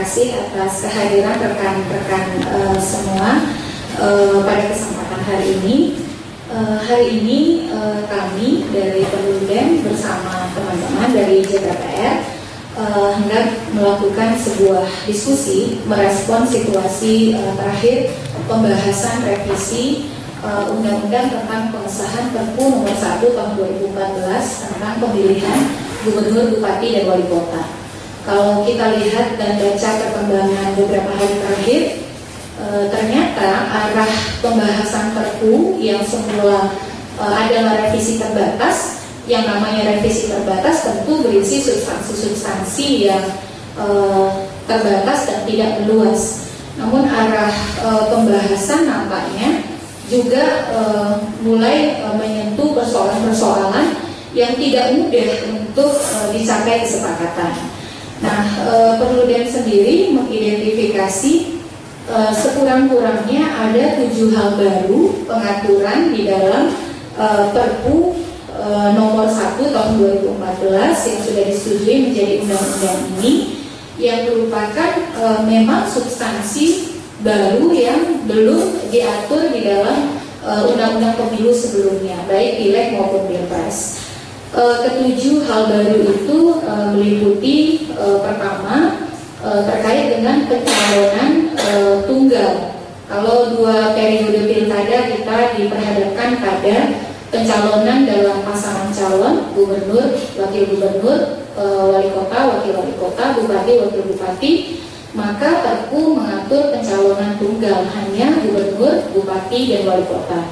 kasih atas kehadiran rekan-rekan semua pada kesempatan hari ini. Hari ini kami dari Perludem bersama teman-teman dari JPPR hendak melakukan sebuah diskusi merespon situasi terakhir pembahasan revisi Undang-Undang tentang pengesahan Perpu nomor 1 tahun 2014 tentang pemilihan gubernur, bupati, dan wali kota. Kalau kita lihat dan baca perkembangan beberapa hari terakhir, ternyata arah pembahasan Perpu yang semula adalah revisi terbatas, yang namanya revisi terbatas tentu berisi substansi-substansi yang terbatas dan tidak meluas. Namun arah pembahasan nampaknya juga mulai menyentuh persoalan-persoalan yang tidak mudah untuk dicapai kesepakatan. Nah, Perludem sendiri mengidentifikasi sekurang-kurangnya ada 7 hal baru pengaturan di dalam Perpu nomor 1 tahun 2014 yang sudah disetujui menjadi undang-undang ini, yang merupakan memang substansi baru yang belum diatur di dalam undang-undang pemilu sebelumnya, baik pileg maupun pilpres. Ketujuh hal baru itu meliputi pertama terkait dengan pencalonan tunggal. Kalau 2 periode pilkada kita diperhadapkan pada pencalonan dalam pasangan calon gubernur, wakil gubernur, wali kota, wakil wali kota, bupati, wakil bupati, maka Perpu mengatur pencalonan tunggal hanya gubernur, bupati, dan wali kota.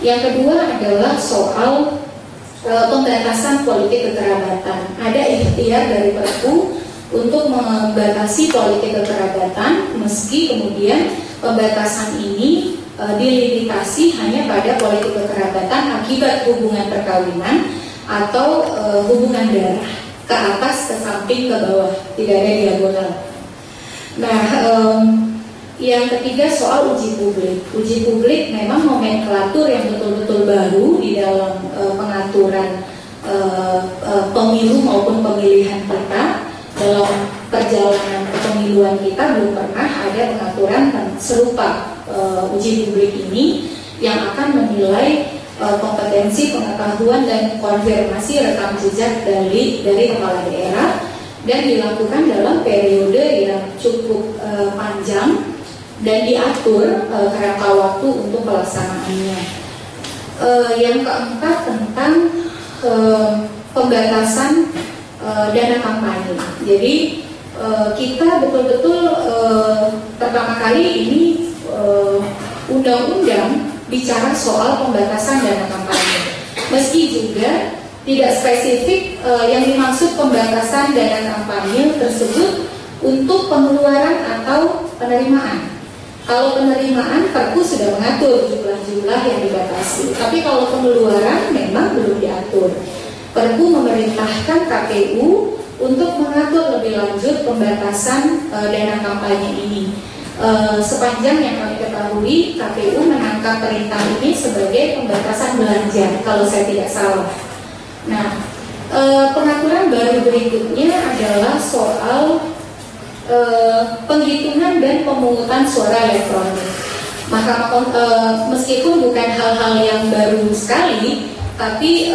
Yang kedua adalah soal pembatasan politik kekerabatan. Ada ikhtiar dari Perpu untuk membatasi politik kekerabatan, meski kemudian pembatasan ini dilimitasi hanya pada politik kekerabatan akibat hubungan perkawinan atau hubungan darah, ke atas, ke samping, ke bawah, tidak ada diagonal. Nah, yang ketiga soal uji publik. Uji publik memang nomenklatur yang betul-betul baru di dalam pengaturan pemilu maupun pemilihan kita. Dalam perjalanan kepemiluan kita belum pernah ada pengaturan serupa uji publik ini yang akan menilai kompetensi, pengetahuan, dan konfirmasi rekam jejak dari kepala daerah, dan dilakukan dalam periode yang cukup panjang dan diatur kerangka waktu untuk pelaksanaannya. Yang keempat tentang pembatasan dana kampanye. Jadi kita betul-betul pertama kali ini undang-undang bicara soal pembatasan dana kampanye. Meski juga tidak spesifik yang dimaksud pembatasan dana kampanye tersebut untuk pengeluaran atau penerimaan. Kalau penerimaan, Perpu sudah mengatur jumlah-jumlah yang dibatasi. Tapi kalau pengeluaran memang belum diatur. Perpu memerintahkan KPU untuk mengatur lebih lanjut pembatasan dana kampanye ini. Sepanjang yang kami ketahui, KPU menangkap perintah ini sebagai pembatasan belanja, kalau saya tidak salah. Nah, pengaturan baru berikutnya adalah soal penghitungan dan pemungutan suara elektronik. Meskipun bukan hal-hal yang baru sekali, tapi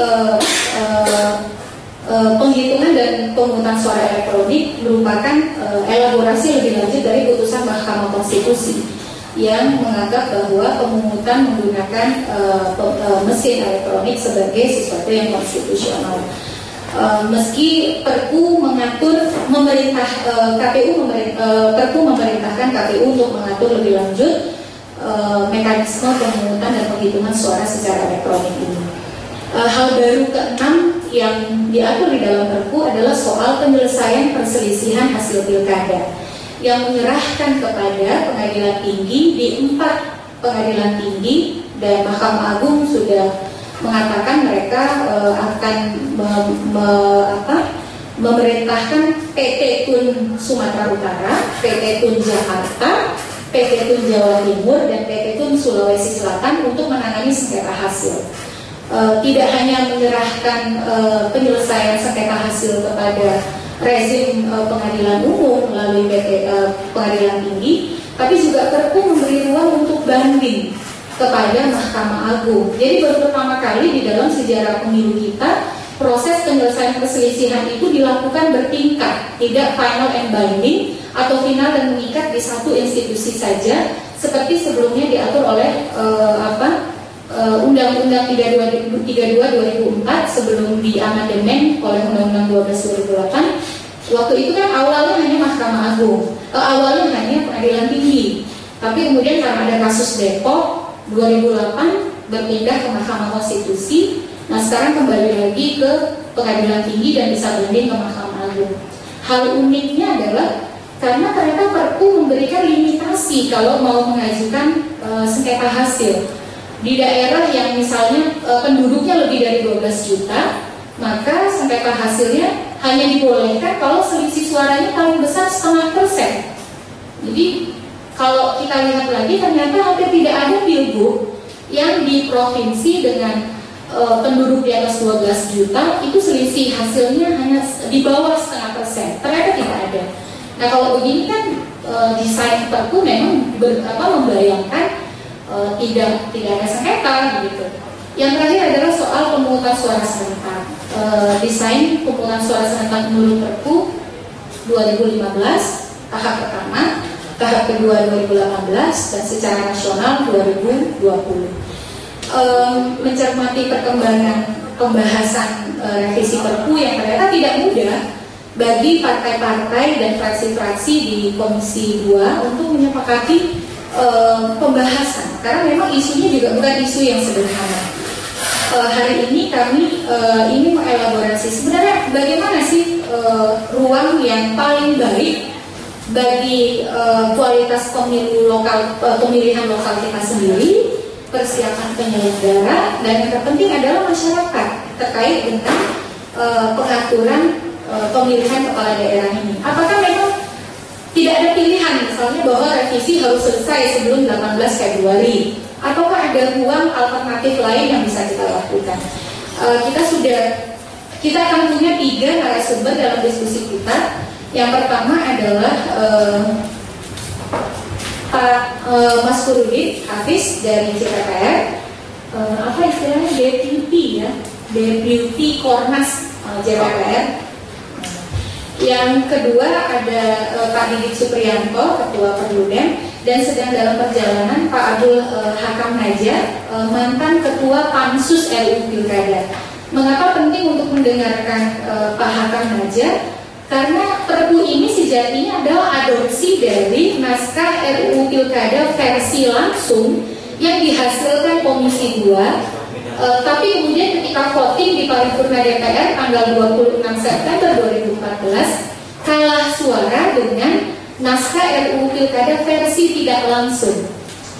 penghitungan dan pemungutan suara elektronik merupakan elaborasi lebih lanjut dari putusan Mahkamah Konstitusi yang menganggap bahwa pemungutan menggunakan mesin elektronik sebagai sesuatu yang konstitusional. Meski Perpu mengatur Perpu memerintahkan KPU untuk mengatur lebih lanjut mekanisme pemungutan dan penghitungan suara secara elektronik ini. Hal baru keenam yang diatur di dalam Perpu adalah soal penyelesaian perselisihan hasil pilkada yang menyerahkan kepada pengadilan tinggi di 4 pengadilan tinggi, dan Mahkamah Agung sudah mengatakan mereka akan memerintahkan PT Tun Sumatera Utara, PT Tun Jakarta, PT Tun Jawa Timur, dan PT Tun Sulawesi Selatan untuk menangani sengketa hasil. Tidak hanya menyerahkan penyelesaian sengketa hasil kepada rezim pengadilan umum melalui pengadilan tinggi, tapi juga Perpu memberi ruang untuk banding kepada Mahkamah Agung. Jadi baru pertama kali di dalam sejarah pemilu kita proses penyelesaian perselisihan itu dilakukan bertingkat, tidak final and binding atau final dan mengikat di satu institusi saja seperti sebelumnya diatur oleh Undang-Undang 32 2004 sebelum diamandemen oleh Undang-Undang 12 2008. Waktu itu kan awalnya hanya Mahkamah Agung, awalnya hanya Pengadilan Tinggi, tapi kemudian karena ada kasus Depok 2008 berpindah ke Mahkamah Konstitusi. Nah sekarang kembali lagi ke Pengadilan Tinggi dan bisa banding ke Mahkamah Agung. Hal uniknya adalah karena ternyata Perpu memberikan limitasi kalau mau mengajukan sengketa hasil di daerah yang misalnya penduduknya lebih dari 12 juta, maka sengketa hasilnya hanya dibolehkan kalau selisih suaranya paling besar 0,5%. Jadi kalau kita lihat lagi ternyata hampir tidak ada pilgub yang di provinsi dengan penduduk di atas 12 juta itu selisih hasilnya hanya di bawah 0,5%. Ternyata tidak ada. Nah kalau begini kan desain Perpu memang membayangkan tidak ada sengketa gitu. Yang terakhir adalah soal pemungutan suara serentak. Desain pemungutan suara serentak menurut Perpu 2015 tahap pertama, tahap kedua 2018 dan secara nasional 2020. Mencermati perkembangan pembahasan revisi Perpu yang ternyata tidak mudah bagi partai-partai dan fraksi-fraksi di Komisi 2 untuk menyepakati pembahasan, karena memang isunya juga bukan isu yang sederhana. Hari ini kami ingin mengelaborasi sebenarnya bagaimana sih ruang yang paling baik bagi kualitas pemilu lokal, pemilihan lokal kita sendiri, persiapan penyelenggara, dan yang terpenting adalah masyarakat terkait dengan pengaturan pemilihan kepala daerah ini. Apakah memang tidak ada pilihan misalnya bahwa revisi harus selesai sebelum 18 Februari, ataukah ada ruang alternatif lain yang bisa kita lakukan? Kita akan punya 3 narasumber dalam diskusi kita. Yang pertama adalah Pak Mas Kurudin Hafiz dari JPPR, apa istilahnya Deputy Kornas JPPR. Yang kedua ada Pak Didit Supriyanto, Ketua Perludem, dan sedang dalam perjalanan Pak Abdul Hakam Naja, mantan Ketua Pansus RUU Pilkada. Mengapa penting untuk mendengarkan Pak Hakam Naja? Karena Perpu ini sejatinya adalah adopsi dari naskah RUU Pilkada versi langsung yang dihasilkan Komisi 2. Tapi kemudian ketika voting di paripurna DPR tanggal 26 September 2014 kalah suara dengan naskah RUU Pilkada versi tidak langsung.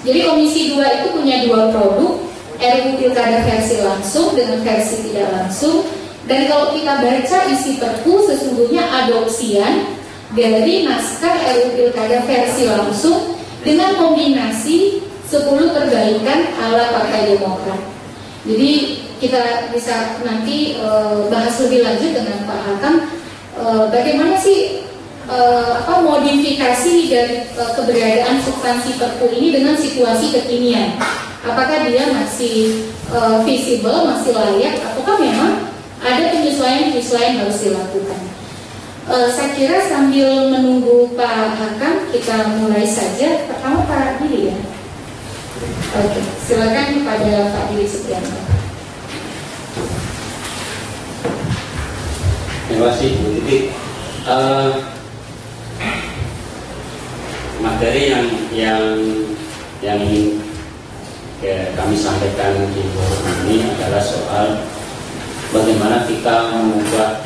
Jadi Komisi 2 itu punya 2 produk, RUU Pilkada versi langsung dengan versi tidak langsung. Dan kalau kita baca isi Perpu sesungguhnya adopsian dari naskah RUU Pilkada versi langsung dengan kombinasi 10 perbaikan ala Partai Demokrat. Jadi kita bisa nanti bahas lebih lanjut dengan Pak Hakam bagaimana sih modifikasi dari keberadaan substansi Perpu ini dengan situasi kekinian. Apakah dia masih visible, masih layak, ataukah memang ada penyesuaian harus dilakukan. Saya kira sambil menunggu Pak Hakam kita mulai saja. Pertama Pak Didi ya. Oke, silakan kepada Pak Didi Supriyanto. Terima kasih Bu Titi. Materi yang ingin kami sampaikan di forum ini adalah soal bagaimana kita mengubah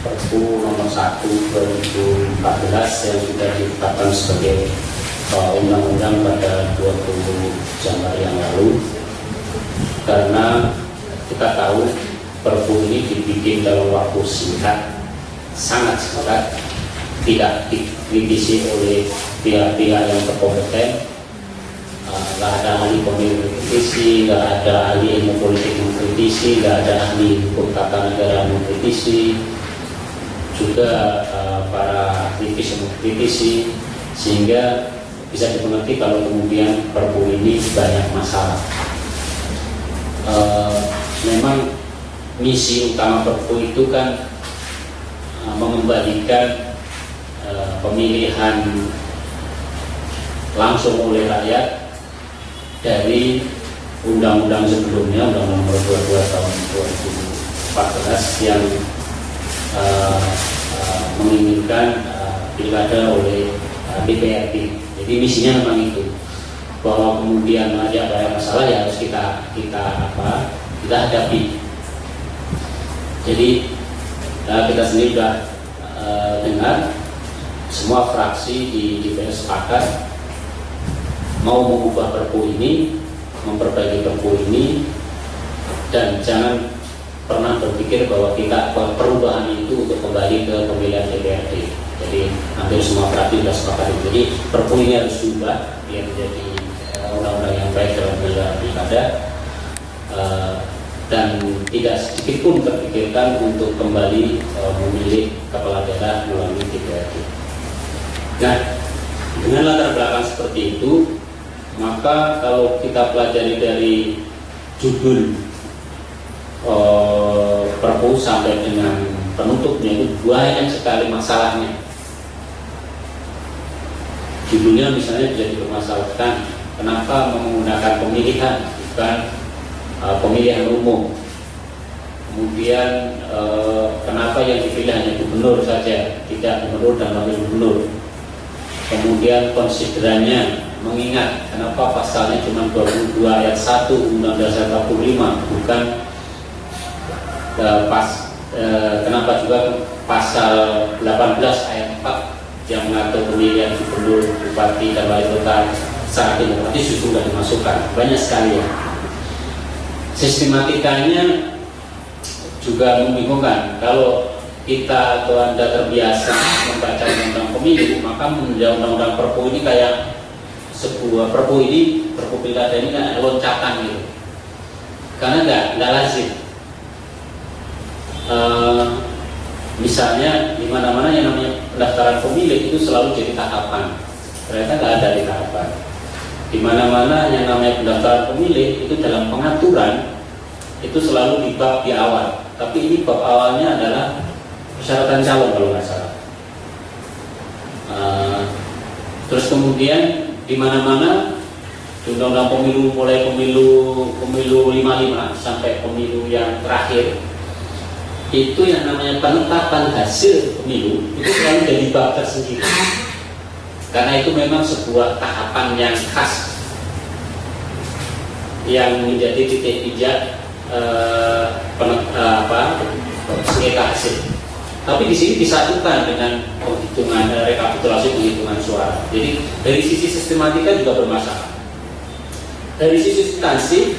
Perpu nomor 1 2014 yang sudah ditetapkan sebagai undang-undang pada 20 Januari yang lalu, karena kita tahu Perpu ini dibikin dalam waktu singkat, sangat singkat, tidak dikritisi oleh pihak-pihak yang berkompeten, nggak ada ahli pemilu mengkritisi, nggak ada ahli ilmu politik mengkritisi, nggak ada ahli hukum tata negara mengkritisi, juga para aktivis dan kritisi, sehingga bisa dimengerti kalau kemudian Perpu ini banyak masalah. Memang misi utama Perpu itu kan mengembalikan pemilihan langsung oleh rakyat dari undang-undang sebelumnya, Undang-Undang Nomor 22 Tahun 2014 yang menginginkan pilkada oleh DPRD. Jadi misinya memang itu, bahwa kemudian ada banyak masalah ya harus kita hadapi. Jadi kita sendiri sudah dengar semua fraksi di DPR sepakat mau mengubah Perpu ini, memperbaiki Perpu ini, dan jangan pernah berpikir bahwa perubahan itu untuk kembali ke pemilihan DPRD. Jadi hampir semua fraksi sudah sepakat itu. Jadi Perpu ini harus diubah biar menjadi undang-undang yang baik dalam penyelenggaraan pilkada, dan tidak sedikit pun terpikirkan untuk kembali memilih kepala daerah melalui DPRD. Nah, dengan latar belakang seperti itu, maka kalau kita pelajari dari judul Perpu sampai dengan penutupnya itu banyak sekali masalahnya. Judulnya misalnya bisa dipermasalahkan, kenapa menggunakan pemilihan bukan pemilihan umum. Kemudian kenapa yang dipilih hanya gubernur saja, tidak gubernur dan wakil gubernur. Kemudian konsiderannya, mengingat kenapa pasalnya cuma 22 ayat 1 Undang-Undang Dasar 45, bukan kenapa juga pasal 18 ayat 4 yang mengatur pemilihan gubernur, bupati, dan wali kota secara demokratis justru tidak dimasukkan. Banyak sekali ya. Sistematikanya juga membingungkan. Kalau kita atau Anda terbiasa membaca undang-undang pemilu, maka undang-undang Perpu ini kayak sebuah Perpu pilkada ini kan loncatan gitu. Karena nggak lazim. Misalnya di mana-mana yang namanya pendaftaran pemilih itu selalu jadi tahapan. Ternyata nggak ada di tahapan. Di mana-mana yang namanya pendaftaran pemilih itu dalam pengaturan itu selalu di bab di awal. Tapi ini bab awalnya adalah persyaratan calon kalau nggak salah. Terus kemudian di mana-mana di undang-undang pemilu, mulai pemilu 55 sampai pemilu yang terakhir, itu yang namanya penetapan hasil pemilu itu selalu jadi bab tersendiri. Karena itu memang sebuah tahapan yang khas yang menjadi titik pijak sengketa hasil. Tapi di sini disatukan dengan penghitungan rekapitulasi penghitungan suara. Jadi dari sisi sistematika juga bermasalah. Dari sisi substansi,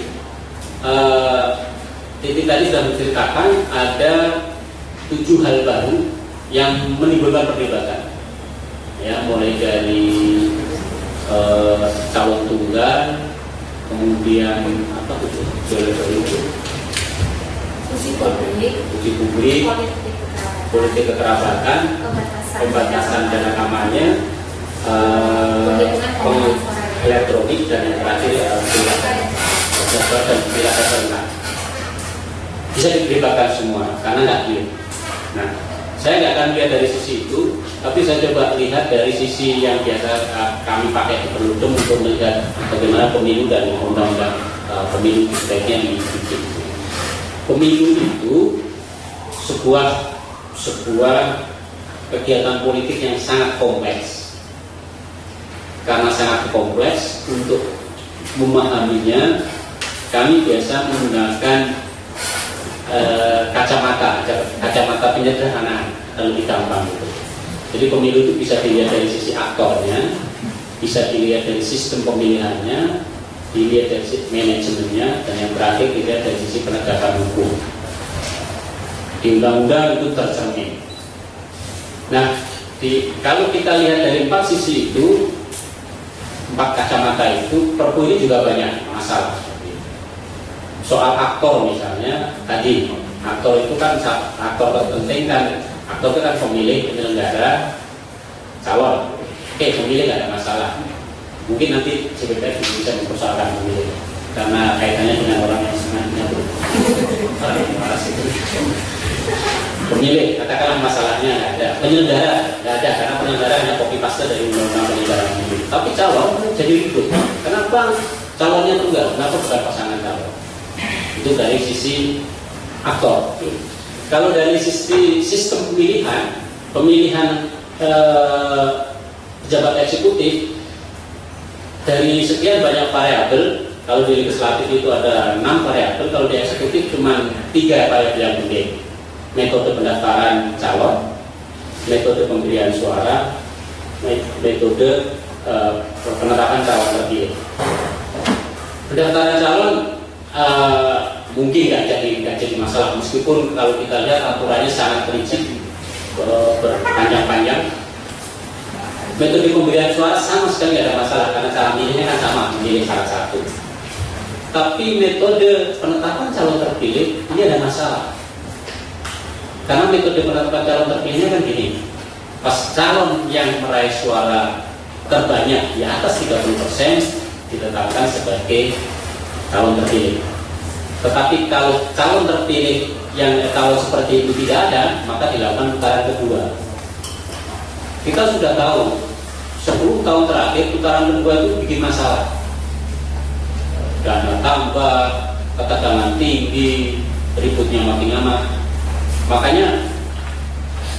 Titik tadi sudah menceritakan ada 7 hal baru yang menimbulkan perdebatan. Ya, mulai dari calon tunggal, kemudian apa itu? Uji publik, politik kekerabatan, pembatasan dana kampanye, elektronik, dan yang terakhir pilkada. Bisa diberitakan semua karena nggak clear. Nah, saya nggak akan lihat dari sisi itu, tapi saya coba lihat dari sisi yang biasa kami pakai di Perludem untuk melihat bagaimana pemilu dan undang-undang pemilu sebaiknya dibikin. Pemilu itu sebuah kegiatan politik yang sangat kompleks. Karena sangat kompleks, untuk memahaminya kami biasa menggunakan kacamata penyederhanaan, lebih gampang gitu. Jadi pemilu itu bisa dilihat dari sisi aktornya, bisa dilihat dari sistem pemilihannya, dilihat dari sisi manajemennya, dan yang terakhir dilihat dari sisi penegakan hukum. Di undang-undang itu tercermin. Nah, kalau kita lihat dari 4 sisi itu, 4 kacamata itu, Perpu ini juga banyak masalah. Soal aktor misalnya, tadi aktor itu kan aktor terpenting kan aktor itu kan pemilih, penyelenggara, calon. Oke, pemilih nggak ada masalah. Mungkin nanti CPPS bisa mempersoalkan pemilih karena kaitannya dengan orang yang senangnya pemilih, katakanlah masalahnya nggak ada. Penyelenggara nggak ada, karena penyelenggara hanya copy paste dari undang-undang penyelenggaraan pemilu. Tapi calon jadi ribut. Kenapa calonnya tunggal? Kenapa bukan pasangan calon? Itu dari sisi aktor. Kalau dari sisi sistem pemilihan pejabat eksekutif, dari sekian banyak variabel, kalau di legislatif itu ada 6 variabel, kalau di eksekutif cuma 3 variabel yang penting. Metode pendaftaran calon, metode pemberian suara, metode penetapan calon terpilih. Pendaftaran calon mungkin nggak jadi masalah, meskipun kalau kita lihat aturannya sangat rinci, berpanjang-panjang. Metode pemberian suara sama sekali tidak ada masalah karena cara milihnya kan sama, memilih salah satu. Tapi metode penetapan calon terpilih ini ada masalah. Karena metode penetapan calon terpilihnya kan gini, pas calon yang meraih suara terbanyak di atas 30% ditetapkan sebagai calon terpilih. Tetapi kalau calon terpilih yang kalau seperti itu tidak ada, maka dilakukan putaran kedua. Kita sudah tahu 10 tahun terakhir putaran kedua itu bikin masalah. Dana tambah, ketegangan tinggi, ributnya makin lama. Makanya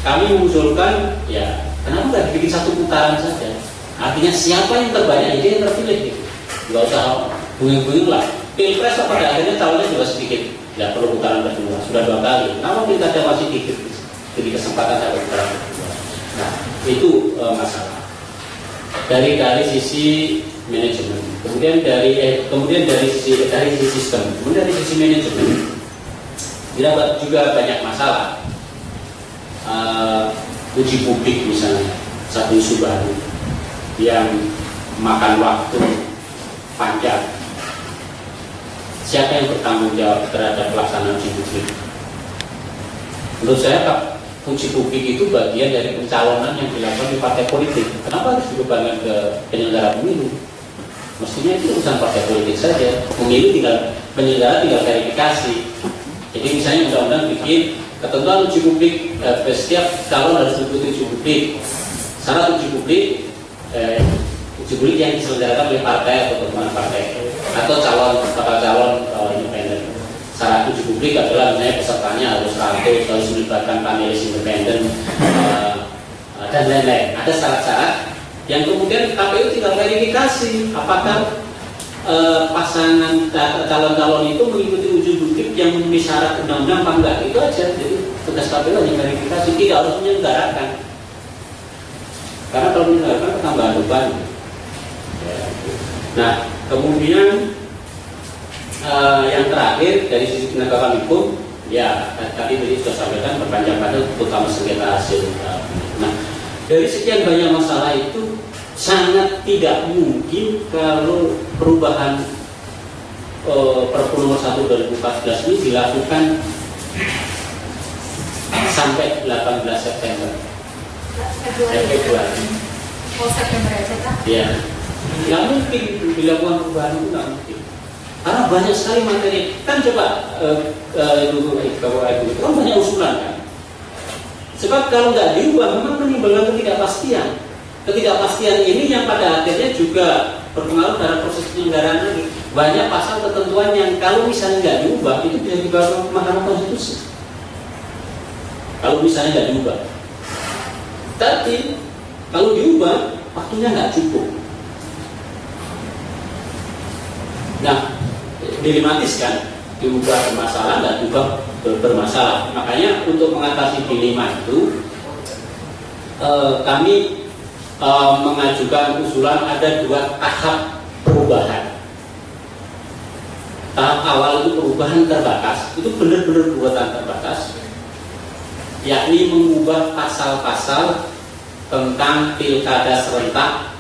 kami mengusulkan, ya kenapa nggak dibikin satu putaran saja? Artinya siapa yang terbanyak itu yang terpilih. Nggak usah bunyi-bunyi lah. Pilpres pada akhirnya calonnya juga sedikit, tidak perlu putaran kedua. Sudah 2 kali. Kenapa pilkada masih diberi kesempatan satu putaran kedua? Nah, itu masalah. Dari sisi manajemen, kemudian dari sisi sistem, kemudian dari sisi manajemen, juga banyak masalah. Uji publik misalnya, satu isu baru yang makan waktu panjang. Siapa yang bertanggung jawab terhadap pelaksanaan uji publik? Menurut saya, uji publik itu bagian dari pencalonan yang dilakukan di partai politik. Kenapa harus dibebankan ke penyelenggara pemilu? Mestinya itu urusan partai politik saja. Penyelenggara tinggal verifikasi. Jadi misalnya undang-undang bikin ketentuan uji publik, setiap calon harus mengikuti uji publik. Syarat uji publik yang diselenggarakan oleh partai atau teman partai atau bakal calon independen. Syarat uji publik adalah misalnya pesertanya harus melibatkan panelis independen dan lain-lain. Ada syarat-syarat yang kemudian KPU tinggal verifikasi apakah pasangan calon-calon itu mengikuti uji publik yang memenuhi syarat undang-undang apa enggak. Itu aja. Jadi tugas KPU hanya verifikasi, tidak harus menyelenggarakan. Karena kalau menyelenggarakan ketambahan beban. Nah, kemudian yang terakhir dari sisi penegakan hukum, ya tadi sudah sampaikan berpanjang-panjang terutama sengketa hasil. Nah, dari sekian banyak masalah itu sangat tidak mungkin kalau perubahan Perpu nomor 1 2014 ini dilakukan sampai 18 September. Februari. Oh, September aja kan? Ya, nggak mungkin dilakukan perubahan itu, nggak mungkin. Karena banyak sekali materi. Kan coba itu kan banyak usulan kan. Sebab kalau nggak diubah memang menimbulkan ketidakpastian. Ketidakpastian ini yang pada akhirnya juga berpengaruh dalam proses penyelenggaraan lagi. Banyak pasal ketentuan yang kalau misalnya nggak diubah itu bisa dibawa ke Mahkamah Konstitusi. Kalau misalnya nggak diubah. Tapi kalau diubah waktunya nggak cukup. Nah, dilematis kan, diubah bermasalah, nggak diubah bermasalah. Makanya untuk mengatasi dilema itu kami mengajukan usulan ada 2 tahap perubahan. Tahap awal itu perubahan terbatas, itu benar-benar perubahan terbatas, yakni mengubah pasal-pasal tentang pilkada serentak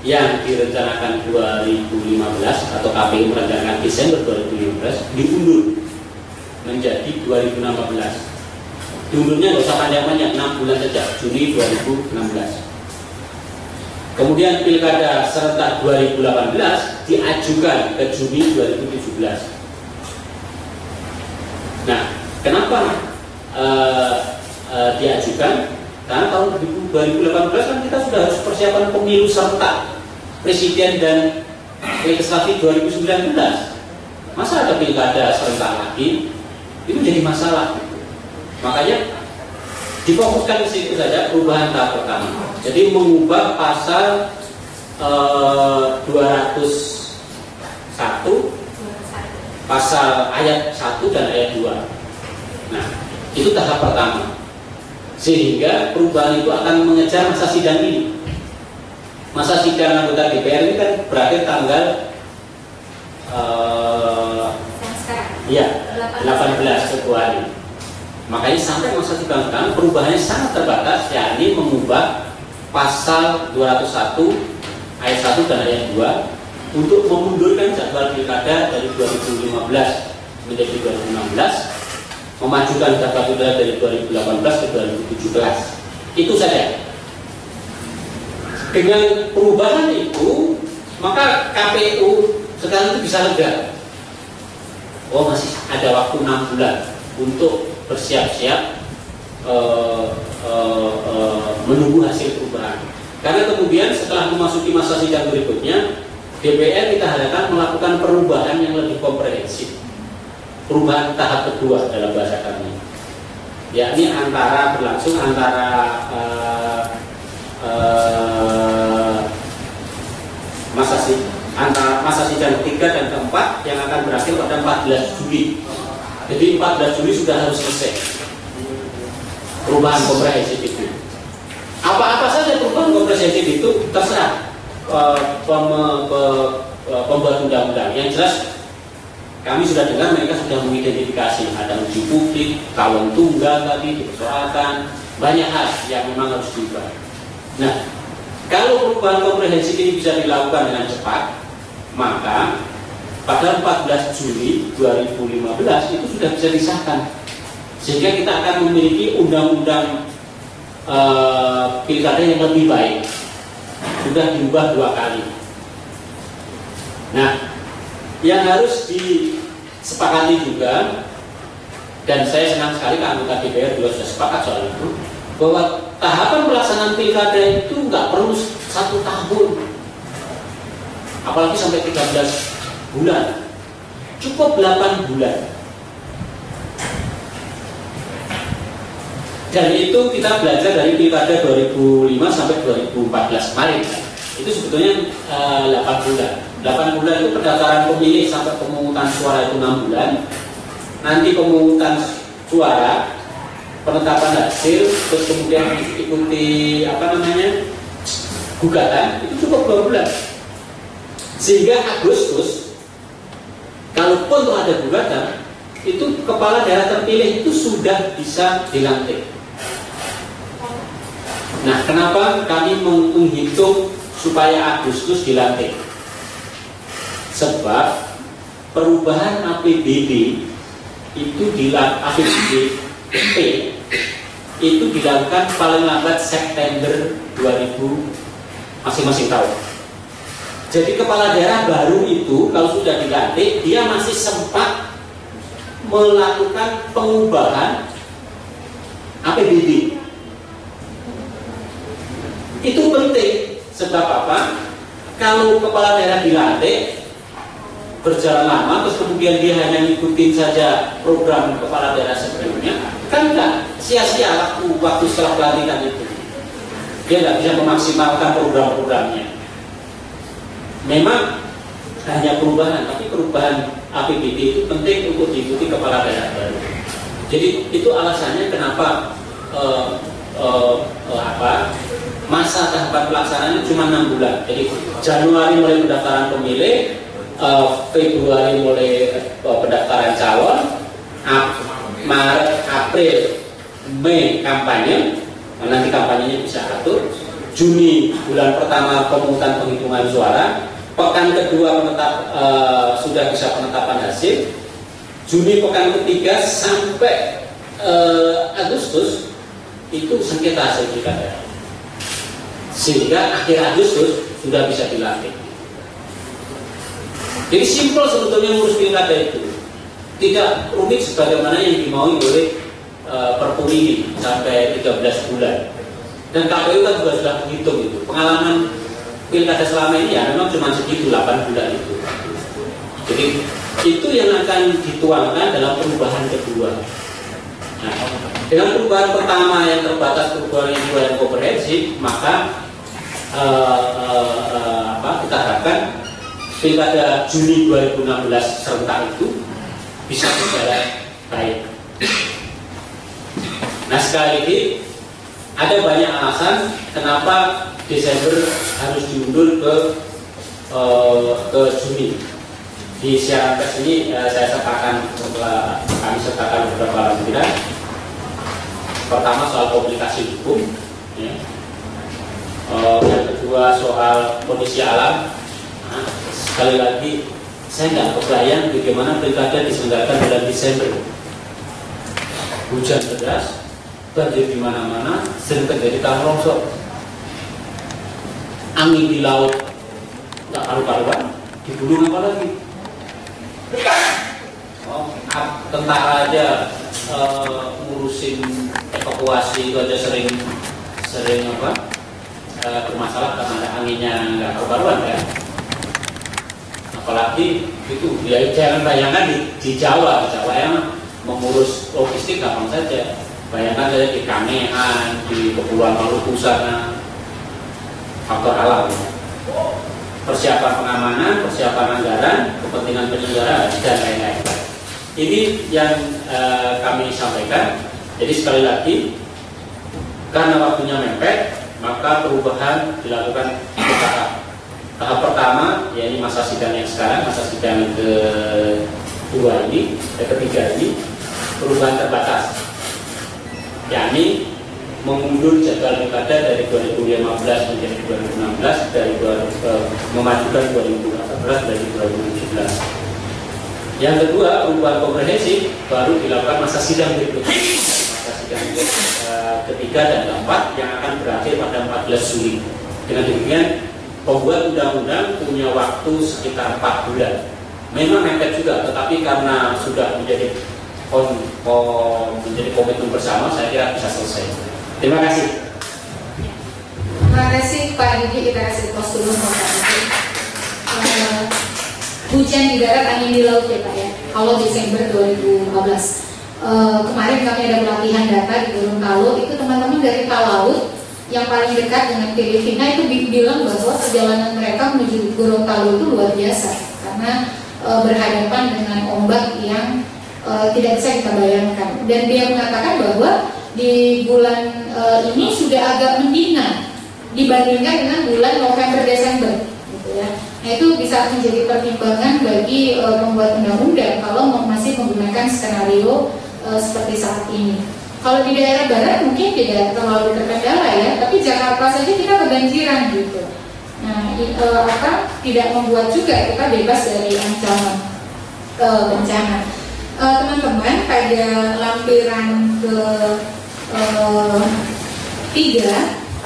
yang direncanakan 2015 atau KPU merencanakan Desember 2015 diundur menjadi 2016. diundurnya nggak usah panjang-panjang, 6 bulan saja, Juni 2016. Kemudian pilkada serentak 2018 diajukan ke Juni 2017. Nah, kenapa diajukan? Karena tahun 2018 kan kita sudah harus persiapan pemilu serentak presiden dan legislatif 2019. Masa ada pilkada serentak lagi? Itu jadi masalah. Makanya difokuskan di situ saja perubahan tahap pertama. Jadi mengubah pasal 201 pasal ayat 1 dan ayat 2. Nah, itu tahap pertama. Sehingga perubahan itu akan mengejar masa sidang ini. Masa sidang anggota DPR ini kan berakhir tanggal 18 Februari. Makanya sampai masa sidang sekarang perubahannya sangat terbatas, yakni mengubah pasal 201 ayat 1 dan ayat 2 untuk memundurkan jadwal pilkada dari 2015 menjadi 2016, memajukan jadwal pilkada dari 2018 ke 2017. Itu saja. Dengan perubahan itu, maka KPU sekarang itu bisa lega. Oh, masih ada waktu 6 bulan untuk bersiap-siap menunggu hasil perubahan. Karena kemudian setelah memasuki masa sidang berikutnya, DPR kita harapkan melakukan perubahan yang lebih komprehensif. Perubahan tahap kedua dalam bahasa kami, yakni berlangsung antara masa sidang ketiga dan keempat yang akan berakhir pada 14 Juli. Jadi 14 Juli sudah harus selesai perubahan komprehensif itu. Apa-apa saja perubahan komprehensif itu terserah pembuat undang-undang. Yang jelas kami sudah dengar mereka sudah mengidentifikasi ada uji publik, calon tunggal tadi dipersoalkan, banyak hal yang memang harus diubah. Nah, kalau perubahan komprehensif ini bisa dilakukan dengan cepat, maka pada 14 Juli 2015 itu sudah bisa disahkan, sehingga kita akan memiliki undang-undang pilkada yang lebih baik. Sudah diubah 2 kali. Nah, yang harus disepakati juga, dan saya senang sekali anggota DPR juga sudah sepakat soal itu, bahwa tahapan pelaksanaan pilkada itu nggak perlu 1 tahun, apalagi sampai 13 bulan, cukup 8 bulan. Dan itu kita belajar dari pilkada 2005 sampai 2014 kemarin. Itu sebetulnya 8 bulan. 8 bulan itu pendaftaran pemilih sampai pemungutan suara itu 6 bulan. Nanti pemungutan suara, penetapan hasil, terus kemudian ikuti gugatan, itu cukup 2 bulan. Sehingga Agustus, kalaupun tuh ada gugatan, itu kepala daerah terpilih itu sudah bisa dilantik. Nah, kenapa kami menghitung supaya Agustus dilantik? Sebab perubahan APBD itu APBD itu dilakukan paling lambat September 2000 masing-masing tahun. Jadi kepala daerah baru itu kalau sudah dilantik, dia masih sempat melakukan pengubahan APBD. Itu penting. Sebab apa? Kalau kepala daerah dilantik berjalan lama, terus kemudian dia hanya ngikutin saja program kepala daerah sebelumnya, kan enggak, sia-sia waktu setelah pelantikan itu. Dia nggak bisa memaksimalkan program-programnya. Memang hanya perubahan, tapi perubahan APBD itu penting untuk diikuti kepala daerah baru. Jadi itu alasannya kenapa masa tahapan pelaksanaannya cuma 6 bulan. Jadi Januari mulai pendaftaran pemilih, Februari mulai pendaftaran calon, Maret, April, Mei kampanye, nanti kampanyenya bisa atur. Juni bulan pertama pemungutan penghitungan suara, pekan kedua sudah bisa penetapan hasil. Juni pekan ketiga sampai Agustus itu sengketa hasil pilkada, sehingga akhir Agustus sudah bisa dilantik. Jadi simpel sebetulnya ngurus pilkada itu, tidak rumit sebagaimana yang dimaui oleh Perpu ini sampai 13 bulan. Dan KPU kan juga sudah menghitung itu. Pengalaman pilkada selama ini ya memang cuma segitu, 8 bulan itu. Jadi itu yang akan dituangkan dalam perubahan kedua. Nah, dengan perubahan pertama yang terbatas, perubahan yang kedua yang komprehensif, maka kita harapkan pilkada Juni 2016 serentak itu bisa berjalan baik. Nah, sekali lagi ada banyak alasan kenapa Desember harus diundur ke Juni. Di siaran pers ini saya sertakan, kami sertakan beberapa lampiran. Pertama soal komplikasi hukum, ya. Yang kedua soal kondisi alam. Nah, sekali lagi saya nggak kebayang bagaimana pilkada diselenggarakan bulan Desember. Hujan deras, banjir di mana-mana, sering terjadi tanah longsor, angin di laut nggak karu-karuan, di gunung apa lagi? Tentara aja ngurusin evakuasi itu aja sering bermasalah karena ada anginnya nggak karu-karuan ya. Apalagi itu ya, jangan bayangkan di Jawa yang mengurus logistik gampang saja. Bayangkan saja di Kanean, di Kepulauan Maluku sana, faktor alam, persiapan pengamanan, persiapan anggaran, kepentingan penyelenggara dan lain-lain. Ini yang kami sampaikan. Jadi sekali lagi, karena waktunya mepet, maka perubahan dilakukan bertahap. Tahap pertama, yaitu masa sidang yang sekarang, masa sidang ketiga ini, perubahan terbatas, yakni mengundur jadwal pilkada dari 2015 menjadi 2016, memajukan 2014 dari 2017. Yang kedua, perubahan komprehensif baru dilakukan masa sidang berikutnya, masa sidang ketiga dan keempat yang akan berakhir pada 14 Juli. Dengan demikian, pembuat undang-undang punya waktu sekitar 4 bulan. Memang mepet juga, tetapi karena sudah menjadi komitmen bersama, saya kira bisa selesai. Terima kasih. Terima kasih Pak Didi, kita kasih pos dulu hujan di darat, angin di laut ya Pak ya. Kalau Desember 2015 kemarin kami ada pelatihan data di Gorontalo, itu teman-teman dari Talaut yang paling dekat dengan Filipina itu bilang bahwa perjalanan mereka menuju Gorontalo itu luar biasa karena berhadapan dengan ombak yang tidak bisa kita bayangkan. Dan dia mengatakan bahwa di bulan ini sudah agak mendingan dibandingkan dengan bulan November-Desember, gitu ya. Nah itu bisa menjadi pertimbangan bagi pembuat undang-undang kalau masih menggunakan skenario seperti saat ini. Kalau di daerah barat mungkin tidak terlalu terkendala ya, tapi Jakarta saja kita kebanjiran gitu. Nah, tidak membuat juga kita bebas dari ancaman bencana. Teman-teman, pada lampiran ke-3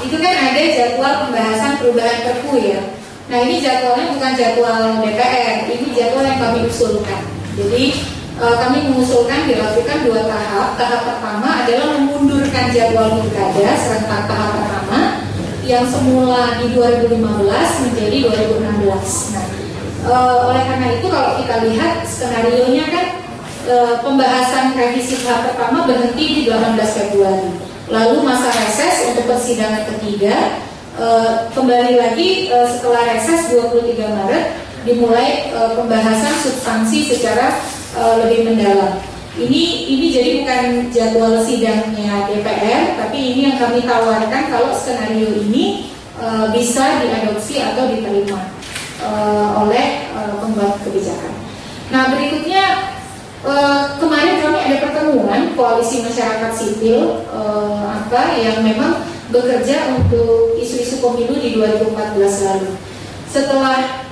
itu kan ada jadwal pembahasan perubahan Perpu ya. Nah ini jadwalnya bukan jadwal DPR, ini jadwal yang kami usulkan. Jadi kami mengusulkan dilakukan 2 tahap. Tahap pertama adalah memundurkan jadwal pilkada serentak tahap pertama yang semula di 2015 menjadi 2016. Nah, oleh karena itu kalau kita lihat skenarionya kan pembahasan revisi tahap pertama berhenti di 18 Februari. Lalu masa reses untuk persidangan ketiga kembali lagi setelah reses 23 Maret dimulai pembahasan substansi secara lebih mendalam. Ini jadi bukan jadwal sidangnya DPR, tapi ini yang kami tawarkan kalau skenario ini bisa diadopsi atau diterima oleh pembuat kebijakan. Nah berikutnya, kemarin kami ada pertemuan koalisi masyarakat sipil yang memang bekerja untuk isu-isu pemilu di 2014 lalu. Setelah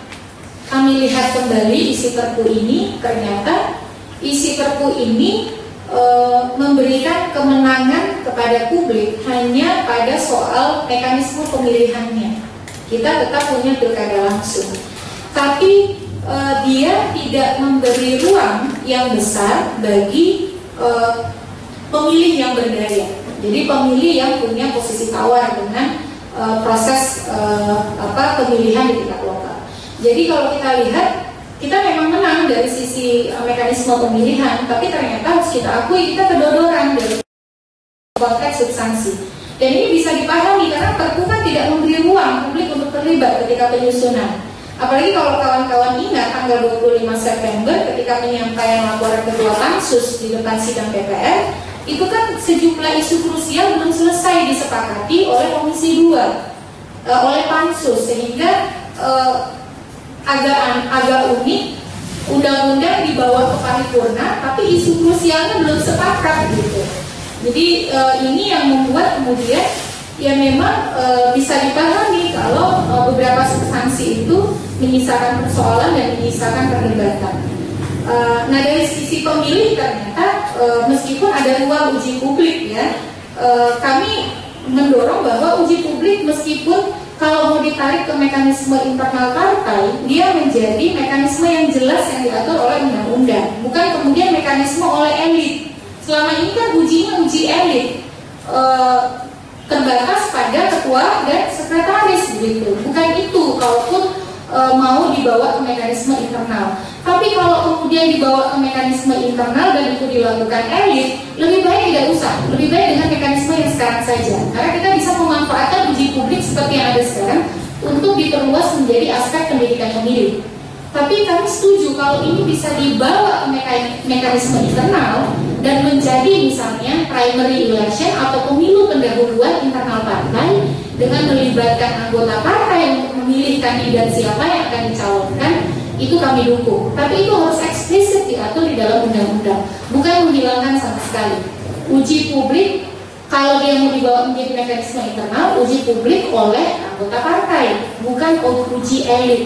kami lihat kembali isi Perpu ini, ternyata isi Perpu ini memberikan kemenangan kepada publik hanya pada soal mekanisme pemilihannya. Kita tetap punya pilkada langsung, tapi dia tidak memberi ruang yang besar bagi pemilih yang berdaya. Jadi pemilih yang punya posisi tawar dengan proses pemilihan di tingkat lokal. Jadi kalau kita lihat, kita memang menang dari sisi mekanisme pemilihan, tapi ternyata harus kita akui kita kedodoran dari konteks substansi. Dan ini bisa dipahami karena Perpu kan tidak memberi ruang publik untuk terlibat ketika penyusunan. Apalagi kalau kawan-kawan ingat tanggal 25 September ketika penyampaian laporan Ketua Pansus di depan sidang DPR, itu kan sejumlah isu krusial belum selesai disepakati oleh Komisi 2, oleh Pansus, sehingga agak unik, undang-undang dibawa ke paripurna tapi isu krusialnya belum sepakat gitu. Jadi ini yang membuat kemudian ya memang bisa dipahami kalau beberapa substansi itu menyisakan persoalan dan menyisakan perdebatan. Nah dari sisi pemilih ternyata meskipun ada ruang uji publik ya, kami mendorong bahwa uji publik meskipun kalau mau ditarik ke mekanisme internal partai, dia menjadi mekanisme yang jelas yang diatur oleh undang-undang, bukan kemudian mekanisme oleh elit. Selama ini kan ujinya uji elit, terbatas pada ketua dan sekretaris begitu. Bukan itu, kalaupun mau dibawa ke mekanisme internal. Tapi kalau kemudian dibawa ke mekanisme internal dan itu dilakukan elit, lebih baik tidak usah. Lebih baik dengan mekanisme yang sekarang saja. Karena kita bisa memanfaatkan uji publik seperti yang ada sekarang untuk diperluas menjadi aspek pendidikan pemilih. Tapi kami setuju kalau ini bisa dibawa ke mekanisme internal dan menjadi misalnya primary election atau pemilu pendahuluan internal partai dengan melibatkan anggota partai untuk memilih kandidat siapa yang akan dicalonkan, itu kami dukung. Tapi itu harus eksplisit diatur di dalam undang-undang, bukan menghilangkan sama sekali. Uji publik, kalau dia mau dibawa menjadi mekanisme internal, uji publik oleh anggota partai, bukan uji elit.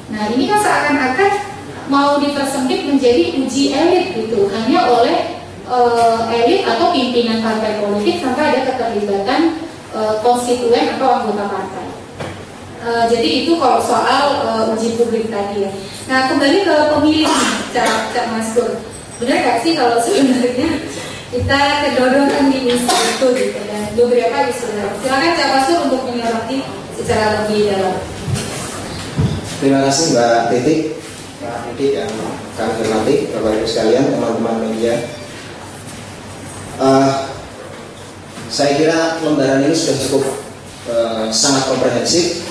Nah ini kan seakan-akan mau dipersempit menjadi uji elit gitu, hanya oleh elit atau pimpinan partai politik tanpa ada keterlibatan konstituen atau anggota partai. Jadi itu kalau soal uji publik tadi ya. Nah kembali ke pemilih, Cak Maskur, benar gak sih kalau sebenarnya kita kedodoran di isu itu gitu, dan beberapa isu. Silakan Cak Maskur untuk menyoroti secara lebih dalam. Terima kasih Mbak Titik, Pak Didik yang kami hormati, Bapak Ibu sekalian, teman-teman media. Saya kira lembaran ini sudah cukup sangat komprehensif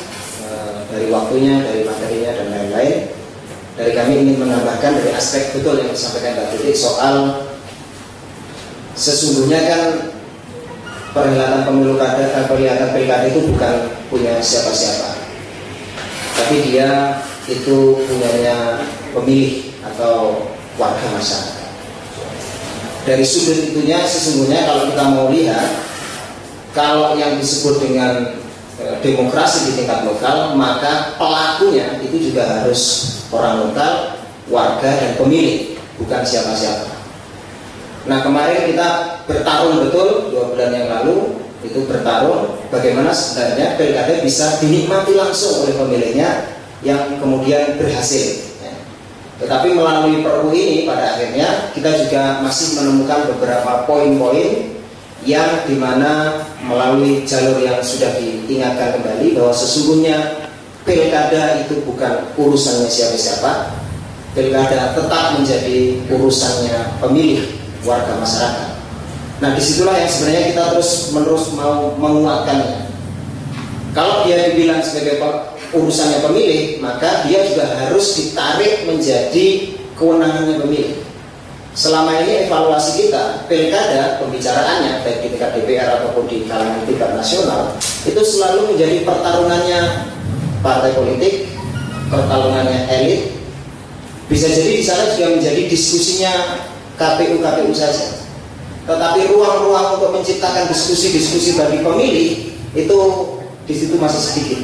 dari waktunya, dari materinya dan lain-lain. Dari kami ingin menambahkan dari aspek betul yang disampaikan Mbak Titik soal sesungguhnya kan perhelatan pemilu perhelatan pilkada itu bukan punya siapa-siapa, tapi dia itu punyanya pemilih atau warga masyarakat. Dari sudut itunya sesungguhnya kalau kita mau lihat, kalau yang disebut dengan demokrasi di tingkat lokal, maka pelakunya itu juga harus orang lokal, warga dan pemilih, bukan siapa-siapa. Nah kemarin kita bertarung betul 2 bulan yang lalu, itu bertarung bagaimana sebenarnya pilkada bisa dinikmati langsung oleh pemilihnya yang kemudian berhasil. Tetapi melalui Perpu ini pada akhirnya kita juga masih menemukan beberapa poin-poin yang dimana melalui jalur yang sudah diingatkan kembali bahwa sesungguhnya pilkada itu bukan urusannya siapa-siapa, pilkada tetap menjadi urusannya pemilih, warga masyarakat. Nah disitulah yang sebenarnya kita terus-menerus mau menguatkannya. Kalau dia dibilang sebagai urusannya pemilih, maka dia juga harus ditarik menjadi kewenangannya pemilih. Selama ini evaluasi kita, pilkada pembicaraannya baik di tingkat DPR ataupun di kalangan tingkat nasional itu selalu menjadi pertarungannya partai politik, pertarungannya elit. Bisa jadi di sana juga menjadi diskusinya KPU saja. Tetapi ruang-ruang untuk menciptakan diskusi-diskusi bagi pemilih itu di situ masih sedikit.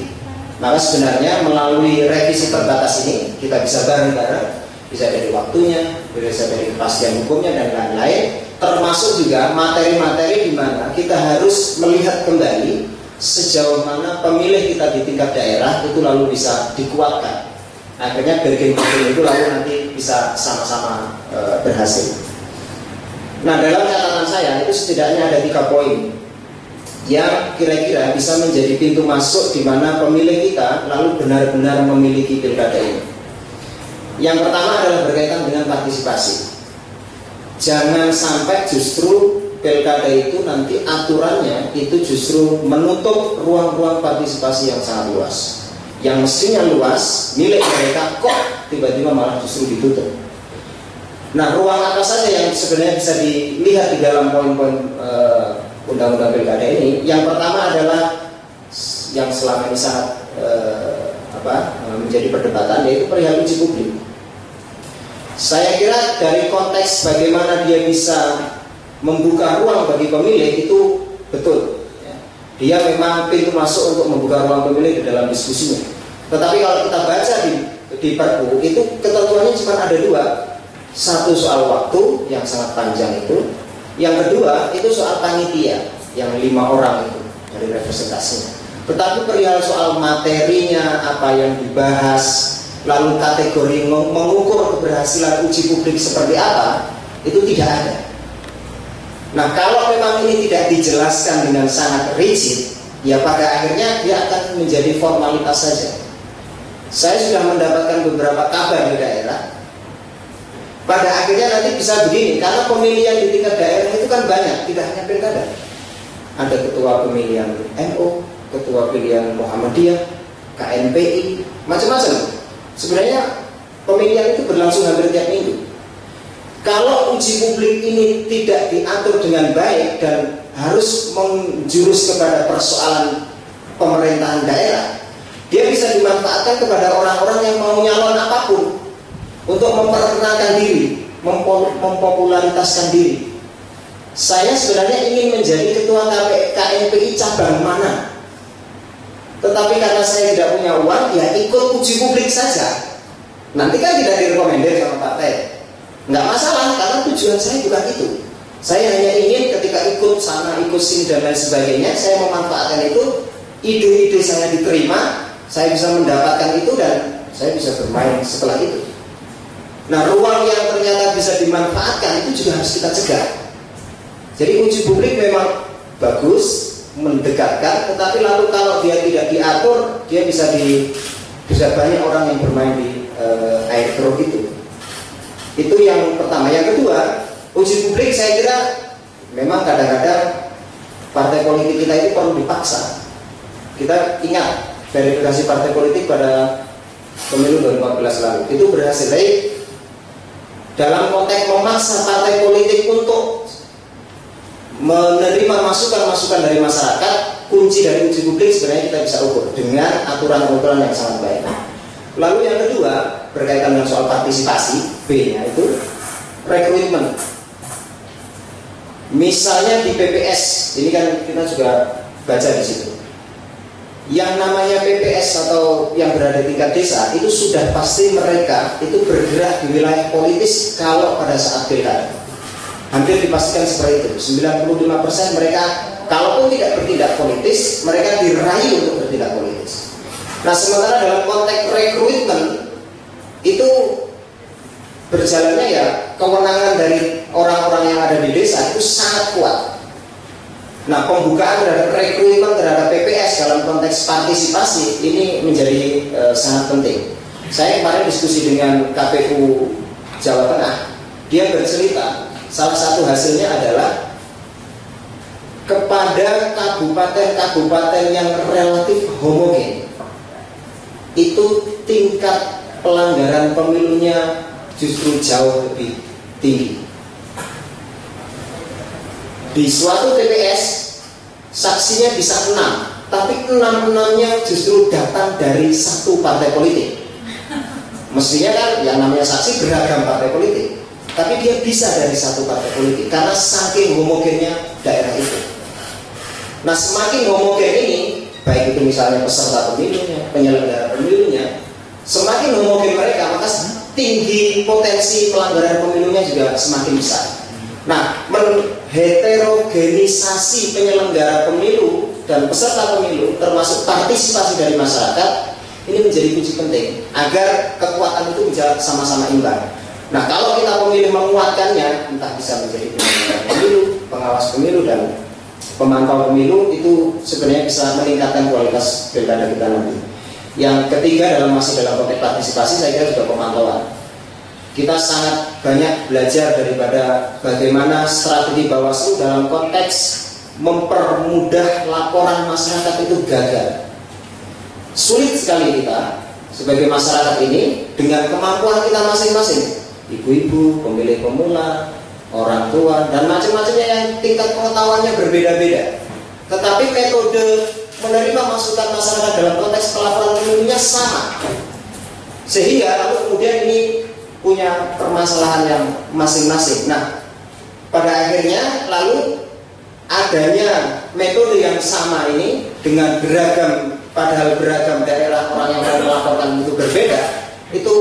Maka sebenarnya melalui revisi terbatas ini kita bisa bareng-bareng, bisa dari waktunya, bisa dari kepastian hukumnya dan lain-lain, termasuk juga materi-materi di mana kita harus melihat kembali sejauh mana pemilih kita di tingkat daerah itu lalu bisa dikuatkan. Akhirnya bergen-bergen itu lalu nanti bisa sama-sama berhasil. Nah, dalam catatan saya itu setidaknya ada 3 poin yang kira-kira bisa menjadi pintu masuk di mana pemilih kita lalu benar-benar memiliki pilkada ini. Yang pertama adalah berkaitan dengan partisipasi. Jangan sampai justru pilkada itu nanti aturannya itu justru menutup ruang-ruang partisipasi yang sangat luas. Yang mestinya luas, milik mereka kok tiba-tiba malah justru ditutup. Nah, ruang apa saja yang sebenarnya bisa dilihat di dalam poin-poin undang-undang pilkada ini? Yang pertama adalah yang selama ini sangat menjadi perdebatan, yaitu perihal uji publik. Saya kira dari konteks bagaimana dia bisa membuka ruang bagi pemilih itu betul. Dia memang pintu masuk untuk membuka ruang pemilih di dalam diskusinya. Tetapi kalau kita baca di Perpu itu ketentuannya cuma ada 2. Satu soal waktu yang sangat panjang itu, yang kedua itu soal panitia yang 5 orang itu dari representasinya. Tetapi perihal soal materinya apa yang dibahas, lalu kategori mengukur keberhasilan uji publik seperti apa, itu tidak ada. Nah, kalau memang ini tidak dijelaskan dengan sangat rigid, ya pada akhirnya dia akan menjadi formalitas saja. Saya sudah mendapatkan beberapa kabar di daerah. Pada akhirnya nanti bisa begini, karena pemilihan di tingkat daerah itu kan banyak, tidak hanya pilkada. Ada ketua pemilihan NU, ketua pilihan Muhammadiyah, KNPI, macam-macam. Sebenarnya pemilihan itu berlangsung hampir tiap minggu. Kalau uji publik ini tidak diatur dengan baik dan harus menjurus kepada persoalan pemerintahan daerah, dia bisa dimanfaatkan kepada orang-orang yang mau nyalon apapun untuk memperkenalkan diri, mempopularitaskan diri. Saya sebenarnya ingin menjadi ketua KNPI cabang mana, tetapi karena saya tidak punya uang, ya ikut uji publik saja. Nanti kan tidak direkomendasi sama partai. Nggak masalah, karena tujuan saya bukan itu. Saya hanya ingin ketika ikut sana, ikut sini dan lain sebagainya, saya memanfaatkan itu, ide-ide saya diterima, saya bisa mendapatkan itu dan saya bisa bermain setelah itu. Nah, ruang yang ternyata bisa dimanfaatkan itu juga harus kita cegah. Jadi uji publik memang bagus, mendekatkan, tetapi lalu kalau dia tidak diatur, dia bisa banyak orang yang bermain di air keruh itu. Itu yang pertama. Yang kedua, uji publik saya kira memang kadang-kadang partai politik kita itu perlu dipaksa. Kita ingat verifikasi partai politik pada pemilu 2014 lalu itu berhasil. Tapi dalam konteks memaksa partai politik untuk menerima masukan-masukan dari masyarakat, kunci dari uji publik sebenarnya kita bisa ukur dengan aturan-aturan yang sangat baik. Lalu yang kedua berkaitan dengan soal partisipasi, B-nya itu rekrutmen. Misalnya di PPS, ini kan kita juga baca di situ. Yang namanya PPS atau yang berada di tingkat desa itu sudah pasti mereka itu bergerak di wilayah politis kalau pada saat pilkada. Hampir dipastikan seperti itu. 95% mereka kalaupun tidak bertindak politis, mereka dirayu untuk bertindak politis. Nah, sementara dalam konteks rekrutmen itu berjalannya ya kewenangan dari orang-orang yang ada di desa itu sangat kuat. Nah, pembukaan terhadap rekrutmen terhadap PPS dalam konteks partisipasi ini menjadi sangat penting. Saya kemarin diskusi dengan KPU Jawa Tengah, dia bercerita salah satu hasilnya adalah kepada kabupaten-kabupaten yang relatif homogen itu tingkat pelanggaran pemilunya justru jauh lebih tinggi. Di suatu TPS saksinya bisa 6, tapi 6-6-nya justru datang dari satu partai politik. Mestinya kan yang namanya saksi beragam partai politik, tapi dia bisa dari satu partai politik karena saking homogennya daerah itu. Nah, semakin homogen ini, baik itu misalnya peserta pemilunya, penyelenggara pemilunya, semakin homogen mereka, maka tinggi potensi pelanggaran pemilunya juga semakin besar. Nah, heterogenisasi penyelenggara pemilu dan peserta pemilu, termasuk partisipasi dari masyarakat, ini menjadi kunci penting agar kekuatan itu bisa sama-sama imbang. Nah, kalau kita memilih menguatkannya, entah bisa menjadi penyelenggara pemilu, pengawas pemilu, dan pemantau pemilu, itu sebenarnya bisa meningkatkan kualitas pilkada kita nanti. Yang ketiga masih dalam konteks partisipasi, saya kira juga pemantauan. Kita sangat banyak belajar daripada bagaimana strategi Bawaslu dalam konteks mempermudah laporan masyarakat itu gagal. Sulit sekali kita sebagai masyarakat ini dengan kemampuan kita masing-masing, ibu-ibu, pemilih pemula, orang tua, dan macam-macamnya yang tingkat pengetahuannya berbeda-beda. Tetapi metode menerima masukan masyarakat dalam konteks pelaporan pemilunya sama, sehingga lalu kemudian ini punya permasalahan yang masing-masing. Nah, pada akhirnya lalu adanya metode yang sama ini dengan beragam, padahal beragam daerah orang yang melaporkan itu berbeda, itu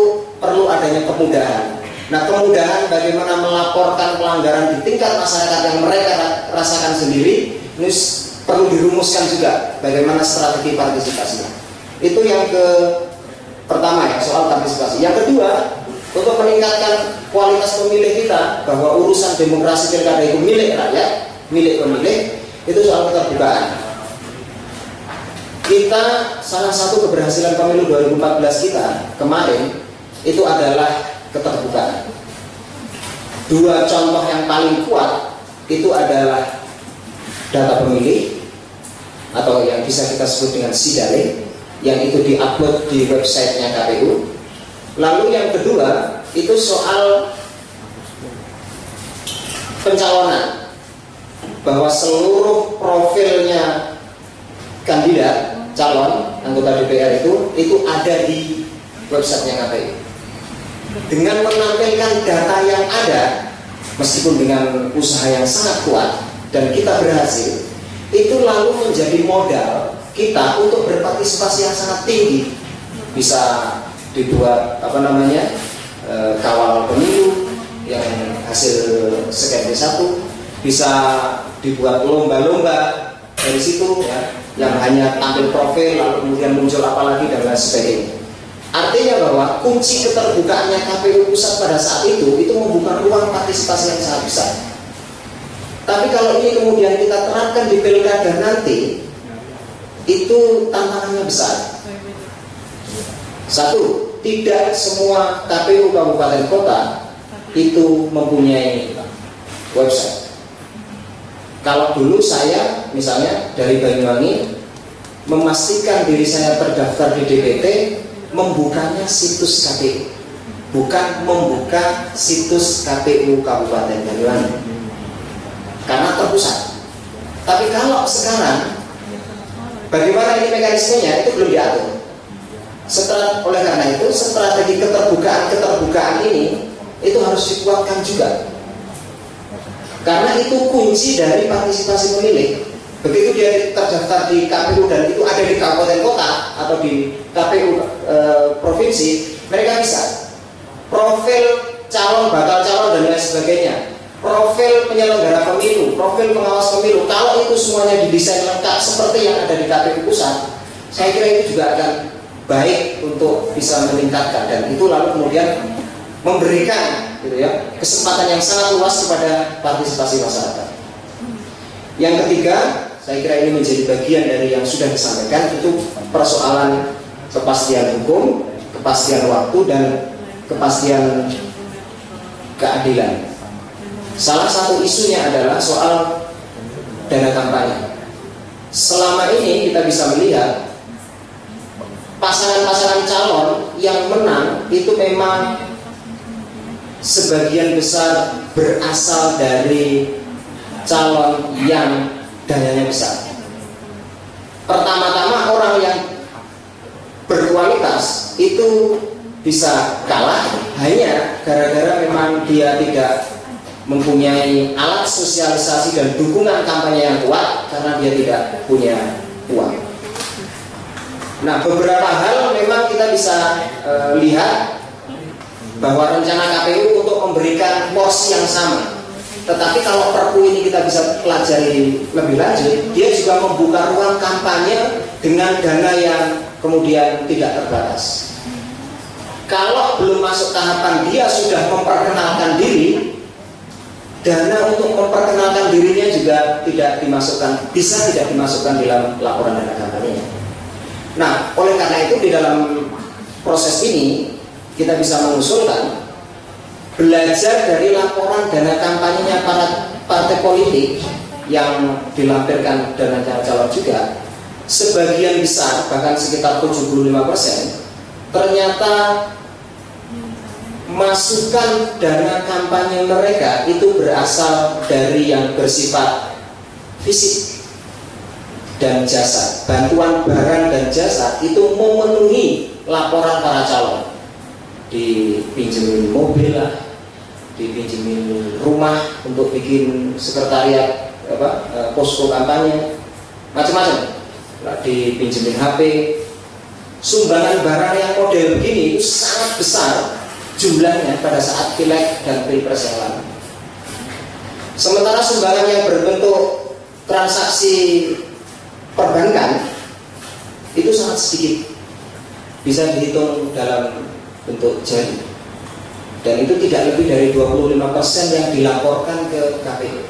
perlu adanya kemudahan. Nah, kemudahan bagaimana melaporkan pelanggaran di tingkat masyarakat yang mereka rasakan sendiri, ini perlu dirumuskan juga bagaimana strategi partisipasinya. Itu yang pertama ya, soal partisipasi. Yang kedua, untuk meningkatkan kualitas pemilih kita, bahwa urusan demokrasi pilkada itu milik rakyat, milik pemilih, itu soal keterbukaan. Kita, salah satu keberhasilan pemilu 2014 kita kemarin itu adalah keterbukaan. Dua contoh yang paling kuat itu adalah data pemilih, atau yang bisa kita sebut dengan SIDALE, yang itu diupload di websitenya KPU. Lalu yang kedua itu soal pencalonan, bahwa seluruh profilnya kandidat calon anggota DPR itu ada di websitenya KPU. Dengan menampilkan data yang ada, meskipun dengan usaha yang sangat kuat dan kita berhasil, itu lalu menjadi modal kita untuk berpartisipasi yang sangat tinggi. Bisa dibuat kawal pemilu yang hasil scan D1, bisa dibuat lomba-lomba dari situ ya, yang hanya tampil profil lalu kemudian muncul apalagi dan lain sebagainya. Artinya bahwa kunci keterbukaannya KPU pusat pada saat itu membuka ruang partisipasi yang sangat besar. Tapi kalau ini kemudian kita terapkan di pilkada nanti, itu tantangannya besar. Satu, tidak semua KPU kabupaten kota itu mempunyai website. Kalau dulu saya misalnya dari Banyuwangi memastikan diri saya terdaftar di DPT, membukanya situs KPU, bukan membuka situs KPU Kabupaten Banyuwangi, karena terpusat. Tapi kalau sekarang, bagaimana ini mekanismenya itu belum diatur. Oleh karena itu, strategi keterbukaan ini itu harus dikuatkan juga, karena itu kunci dari partisipasi pemilih. Begitu dia terdaftar di KPU dan itu ada di kabupaten kota atau di KPU provinsi, mereka bisa profil calon, bakal calon dan lain sebagainya, profil penyelenggara pemilu, profil pengawas pemilu. Kalau itu semuanya didesain lengkap seperti yang ada di KPU pusat, saya kira itu juga akan baik untuk bisa meningkatkan, dan itu lalu kemudian memberikan gitu ya, kesempatan yang sangat luas kepada partisipasi masyarakat. Yang ketiga, saya kira ini menjadi bagian dari yang sudah disampaikan, itu persoalan kepastian hukum, kepastian waktu, dan kepastian keadilan. Salah satu isunya adalah soal dana kampanye. Selama ini kita bisa melihat pasangan-pasangan calon yang menang itu memang sebagian besar berasal dari calon yang dananya besar. Pertama-tama orang yang berkualitas itu bisa kalah hanya gara-gara memang dia tidak mempunyai alat sosialisasi dan dukungan kampanye yang kuat, karena dia tidak punya uang. Nah, beberapa hal memang kita bisa lihat bahwa rencana KPU untuk memberikan porsi yang sama Tetapi kalau Perpu ini kita bisa pelajari lebih lanjut, dia juga membuka ruang kampanye dengan dana yang kemudian tidak terbatas. Kalau belum masuk tahapan dia sudah memperkenalkan diri, dana untuk memperkenalkan dirinya juga tidak dimasukkan, bisa tidak dimasukkan dalam laporan dana kampanye. Nah, oleh karena itu di dalam proses ini kita bisa mengusulkan belajar dari laporan dana kampanyenya para partai politik yang dilampirkan dana calon juga. Sebagian besar, bahkan sekitar 75%, ternyata masukan dana kampanye mereka itu berasal dari yang bersifat fisik dan jasa. Bantuan barang dan jasa itu memenuhi laporan para calon. Dipinjemin mobil lah, dipinjemin rumah untuk bikin sekretariat posko kampanye, macam-macam. Dipinjemin HP. Sumbangan barang yang model begini itu sangat besar jumlahnya pada saat pileg dan pilpres yang lalu. Sementara sumbangan yang berbentuk transaksi perbankan itu sangat sedikit, bisa dihitung dalam bentuk jari, dan itu tidak lebih dari 25% yang dilaporkan ke KPU.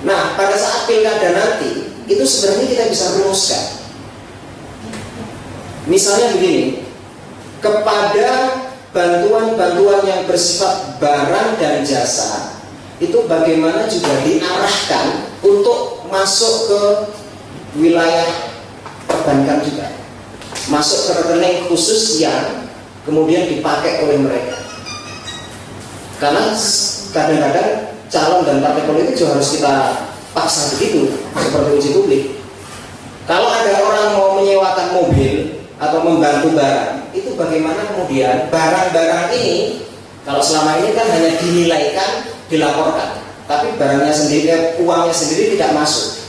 Nah, pada saat pilkada nanti itu sebenarnya kita bisa rumuskan. Misalnya begini, kepada bantuan-bantuan yang bersifat barang dan jasa itu bagaimana juga diarahkan untuk masuk ke wilayah perbankan juga, masuk ke rekening khusus yang kemudian dipakai oleh mereka. Karena kadang-kadang calon dan partai politik juga harus kita paksa begitu, seperti uji publik. Kalau ada orang mau menyewakan mobil atau membantu barang, itu bagaimana kemudian barang-barang ini, kalau selama ini kan hanya dinilaikan, dilaporkan, tapi barangnya sendiri, uangnya sendiri tidak masuk.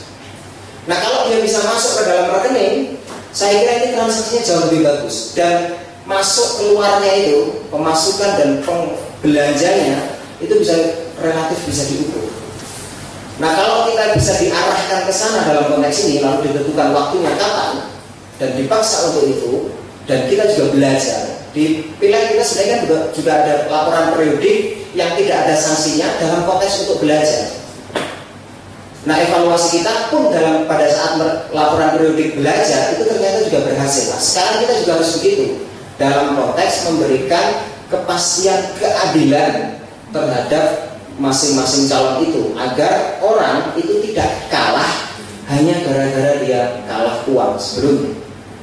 Nah, kalau dia bisa masuk ke dalam rekening, saya kira ini transaksinya jauh lebih bagus, dan masuk keluarnya itu, pemasukan dan pembelanjanya itu bisa relatif bisa diukur. Nah, kalau kita bisa diarahkan ke sana dalam konteks ini, lalu ditentukan waktunya kapan dan dipaksa untuk itu, dan kita juga belajar. Di pileg kita sebenarnya juga ada laporan periodik yang tidak ada sanksinya dalam konteks untuk belajar. Nah, evaluasi kita pun pada saat laporan periodik belajar itu ternyata juga berhasil. Nah, sekarang kita juga harus begitu dalam konteks memberikan kepastian keadilan terhadap masing-masing calon itu, agar orang itu tidak kalah hanya gara-gara dia kalah uang sebelumnya,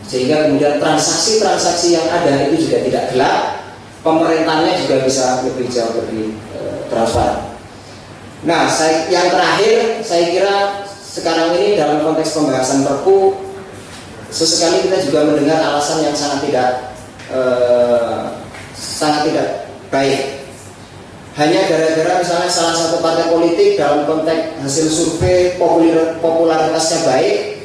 sehingga kemudian transaksi-transaksi yang ada itu juga tidak gelap, pemerintahnya juga bisa lebih jauh lebih transparan. Nah, yang terakhir, saya kira sekarang ini dalam konteks pembahasan Perpu, sesekali kita juga mendengar alasan yang sangat tidak baik. Hanya gara-gara misalnya salah satu partai politik dalam konteks hasil survei popularitasnya baik,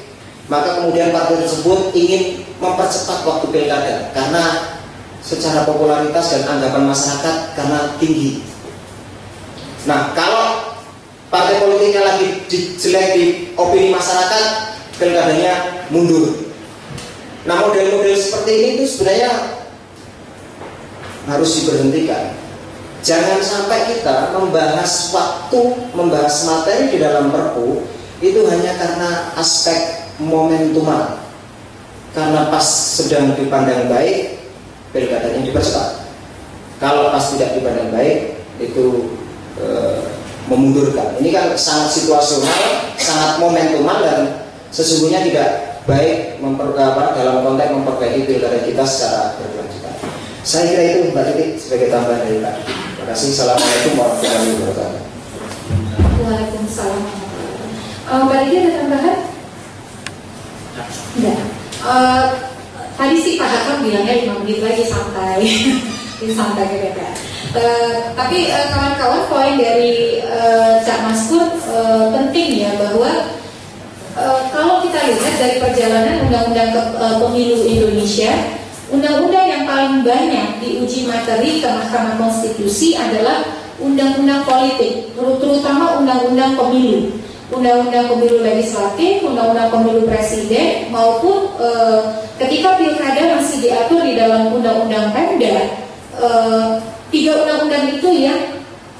maka kemudian partai tersebut ingin mempercepat waktu pilkada karena secara popularitas dan anggapan masyarakat karena tinggi. Nah, kalau partai politiknya lagi jelek di opini masyarakat, pilkadanya mundur. Nah, model-model seperti ini itu sebenarnya harus diberhentikan. Jangan sampai kita membahas waktu, membahas materi di dalam Perpu itu hanya karena aspek momentumal. Karena pas sedang dipandang baik, pilkadanya dipercepat. Kalau pas tidak dipandang baik, itu memundurkan. Ini kan sangat situasional, sangat momentumal, dan sesungguhnya tidak baik dalam konteks memperbaiki pilkada kita secara berkelanjutan. Saya kira itu Mbak Titik sebagai tambahan dari Pak. Terima kasih. Assalamualaikum warahmatullahi wabarakatuh. Waalaikumsalam. Mbak Titik ada tambahan? Enggak. Tadi sih Pak Hakam bilangnya 5 menit lagi santai. Ini santai gitu. Tapi kawan-kawan, poin dari Cak Maskur penting ya, bahwa kalau kita lihat dari perjalanan undang-undang pemilu Indonesia, undang-undang yang paling banyak diuji materi ke Mahkamah Konstitusi adalah undang-undang politik, terutama undang-undang pemilu, undang-undang pemilu legislatif, undang-undang pemilu presiden, maupun ketika pilkada masih diatur di dalam undang-undang Pemda. 3 undang-undang itu yang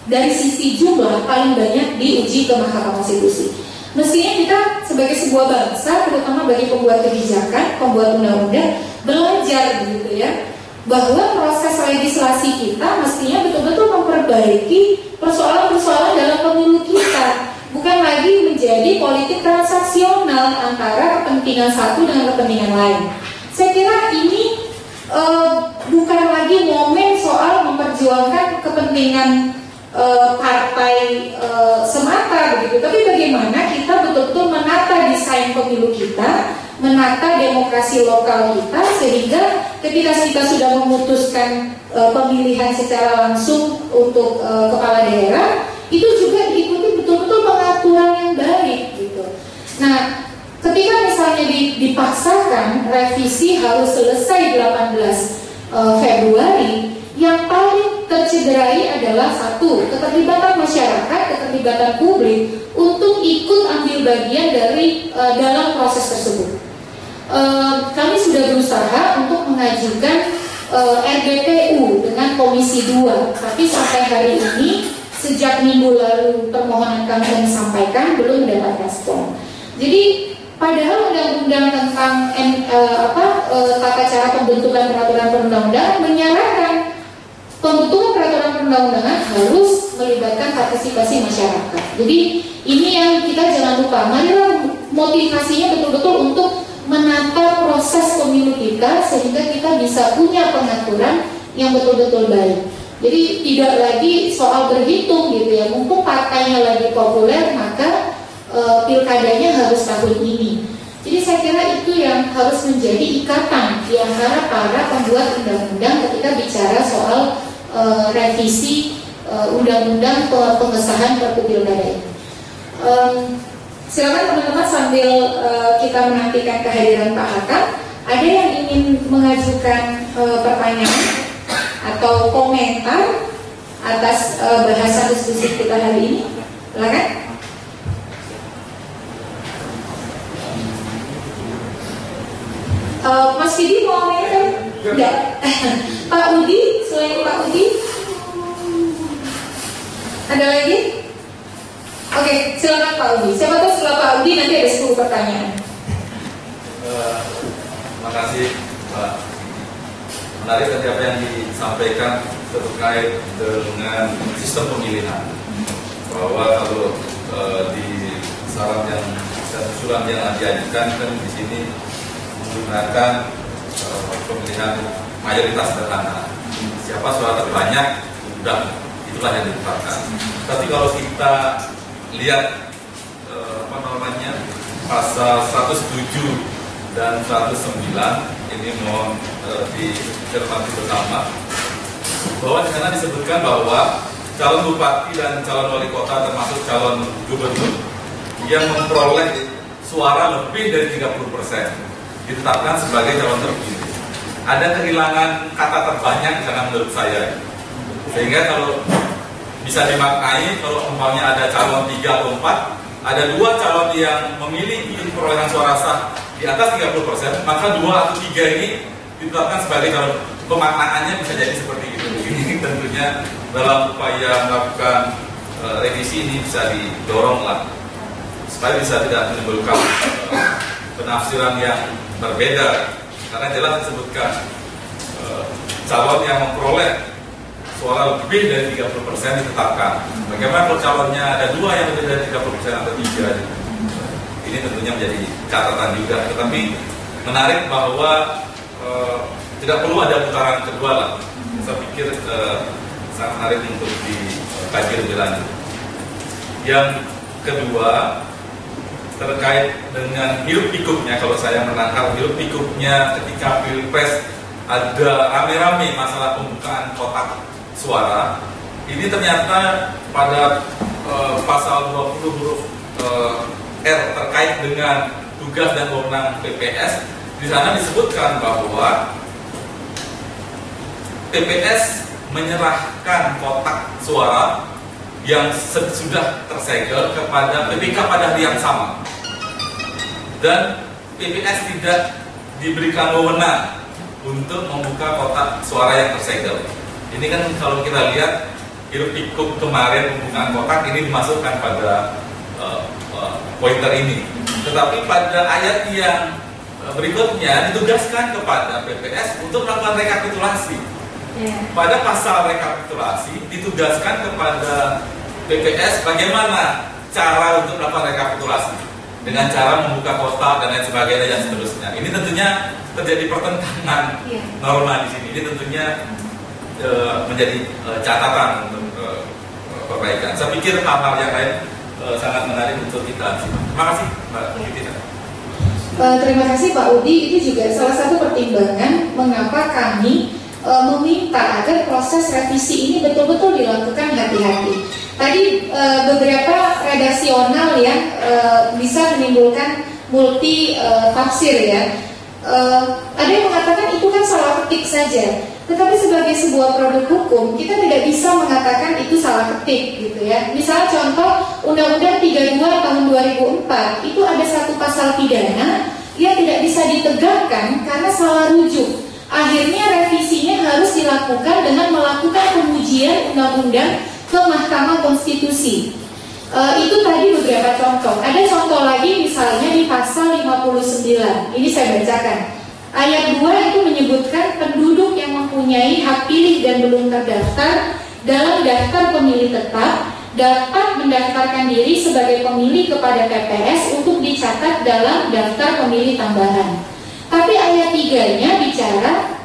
dari sisi jumlah paling banyak diuji ke Mahkamah Konstitusi. Mestinya kita sebagai sebuah bangsa, terutama bagi pembuat kebijakan, pembuat undang-undang, belajar gitu ya, bahwa proses legislasi kita mestinya betul-betul memperbaiki persoalan-persoalan dalam pemilu kita, bukan lagi menjadi politik transaksional antara kepentingan satu dengan kepentingan lain. Saya kira ini bukan lagi momen soal memperjuangkan kepentingan partai semata begitu, tapi bagaimana kita betul-betul menata desain pemilu kita, menata demokrasi lokal kita, sehingga ketika kita sudah memutuskan pemilihan secara langsung untuk kepala daerah, itu juga diikuti betul-betul pengaturan yang baik gitu. Nah, ketika misalnya dipaksakan revisi harus selesai 18 Februari, yang paling tercederai adalah satu, keterlibatan masyarakat, keterlibatan publik untuk ikut ambil bagian dari dalam proses tersebut. Kami sudah berusaha untuk mengajukan RGPU dengan Komisi 2, tapi sampai hari ini sejak minggu lalu permohonan kami disampaikan belum mendapat respon. Jadi padahal undang-undang tentang tata cara pembentukan peraturan perundang-undangan menyarankan pembentukan peraturan perundang-undangan harus melibatkan partisipasi masyarakat. Jadi ini yang kita jangan lupa, marilah motivasinya betul-betul untuk menata proses pemilu kita sehingga kita bisa punya pengaturan yang betul-betul baik. Jadi tidak lagi soal berhitung gitu ya, mumpung partainya lagi populer maka pilkadanya harus tahun ini. Jadi saya kira itu yang harus menjadi ikatan di antara para pembuat undang-undang ketika bicara soal revisi undang-undang pengesahan Perpu Pilkada ini. Silakan teman-teman sambil kita menantikan kehadiran Pak Hakam, ada yang ingin mengajukan pertanyaan atau komentar atas bahasan diskusi kita hari ini? Silakan. Mas Fidi mau komentar? Tidak. Pak Udi, selain Pak Udi, ada lagi? Oke, silakan Pak Udi. Siapa tahu setelah Pak Udi nanti ada 10 pertanyaan. Terima kasih Pak. Menarik tadi apa yang disampaikan terkait dengan sistem pemilihan. Bahwa kalau di saran yang dan usulan yang diajukan kan di sini menggunakan pemilihan mayoritas sederhana. Siapa suara terbanyak, udah itulah yang ditetapkan. Tapi kalau kita lihat pasal 107 dan 109 ini mohon dicermati bersama bahwa di sana disebutkan bahwa calon bupati dan calon wali kota termasuk calon gubernur yang memperoleh suara lebih dari 30% ditetapkan sebagai calon terpilih. Ada kehilangan kata terbanyak di sana menurut saya, sehingga kalau bisa dimaknai kalau umpamanya ada calon 3 atau 4, ada 2 calon yang memiliki perolehan suara sah di atas 30%, maka 2 atau 3 ini ditetapkan sebagai calon. Pemaknaannya bisa jadi seperti itu. Ini tentunya dalam upaya melakukan revisi ini bisa didorong lah supaya bisa tidak menimbulkan penafsiran yang berbeda, karena jelas disebutkan calon yang memperoleh suara lebih dari 30% ditetapkan. Bagaimana kalau calonnya ada 2 yang lebih dari 30% atau 3? Ini tentunya menjadi catatan juga. Tetapi menarik bahwa tidak perlu ada putaran kedua lah. Saya pikir sangat menarik untuk dikaji lebih lanjut. Yang kedua terkait dengan hiruk pikuknya, kalau saya menangkap hiruk pikuknya ketika Pilpres ada rame-rame masalah pembukaan kotak suara, ini ternyata pada pasal 20 huruf R terkait dengan tugas dan wewenang PPS, di sana disebutkan bahwa PPS menyerahkan kotak suara yang sudah tersegel kepada PPK pada hari yang sama, dan PPS tidak diberikan wewenang untuk membuka kotak suara yang tersegel. Ini kan kalau kita lihat hiruk pikuk kemarin pembukaan kotak ini dimasukkan pada pointer ini, tetapi pada ayat yang berikutnya ditugaskan kepada PPS untuk melakukan rekapitulasi. Pada pasal rekapitulasi ditugaskan kepada PPS bagaimana cara untuk melakukan rekapitulasi dengan cara membuka kotak dan lain sebagainya dan seterusnya. Ini tentunya terjadi pertentangan norma di sini. Ini tentunya menjadi catatan untuk perbaikan. Saya pikir hal-hal yang lain sangat menarik untuk kita. Terima kasih, Mbak Titina. Terima kasih Pak Udi. Itu juga salah satu pertimbangan mengapa kami meminta agar proses revisi ini betul-betul dilakukan hati-hati. Tadi beberapa redaksional yang bisa menimbulkan multi tafsir ya. Ada yang mengatakan itu kan salah ketik saja. Tetapi sebagai sebuah produk hukum, kita tidak bisa mengatakan itu salah ketik gitu ya. Misalnya contoh Undang-Undang 32 tahun 2004 itu ada satu pasal pidana yang tidak bisa ditegakkan karena salah rujuk. Akhirnya revisinya harus dilakukan dengan melakukan pengujian undang-undang ke Mahkamah Konstitusi. Itu tadi beberapa contoh. Ada contoh lagi misalnya di pasal 59. Ini saya bacakan. Ayat 2 itu menyebutkan penduduk yang mempunyai hak pilih dan belum terdaftar dalam daftar pemilih tetap dapat mendaftarkan diri sebagai pemilih kepada TPS untuk dicatat dalam daftar pemilih tambahan. Tapi ayat 3-nya bicara,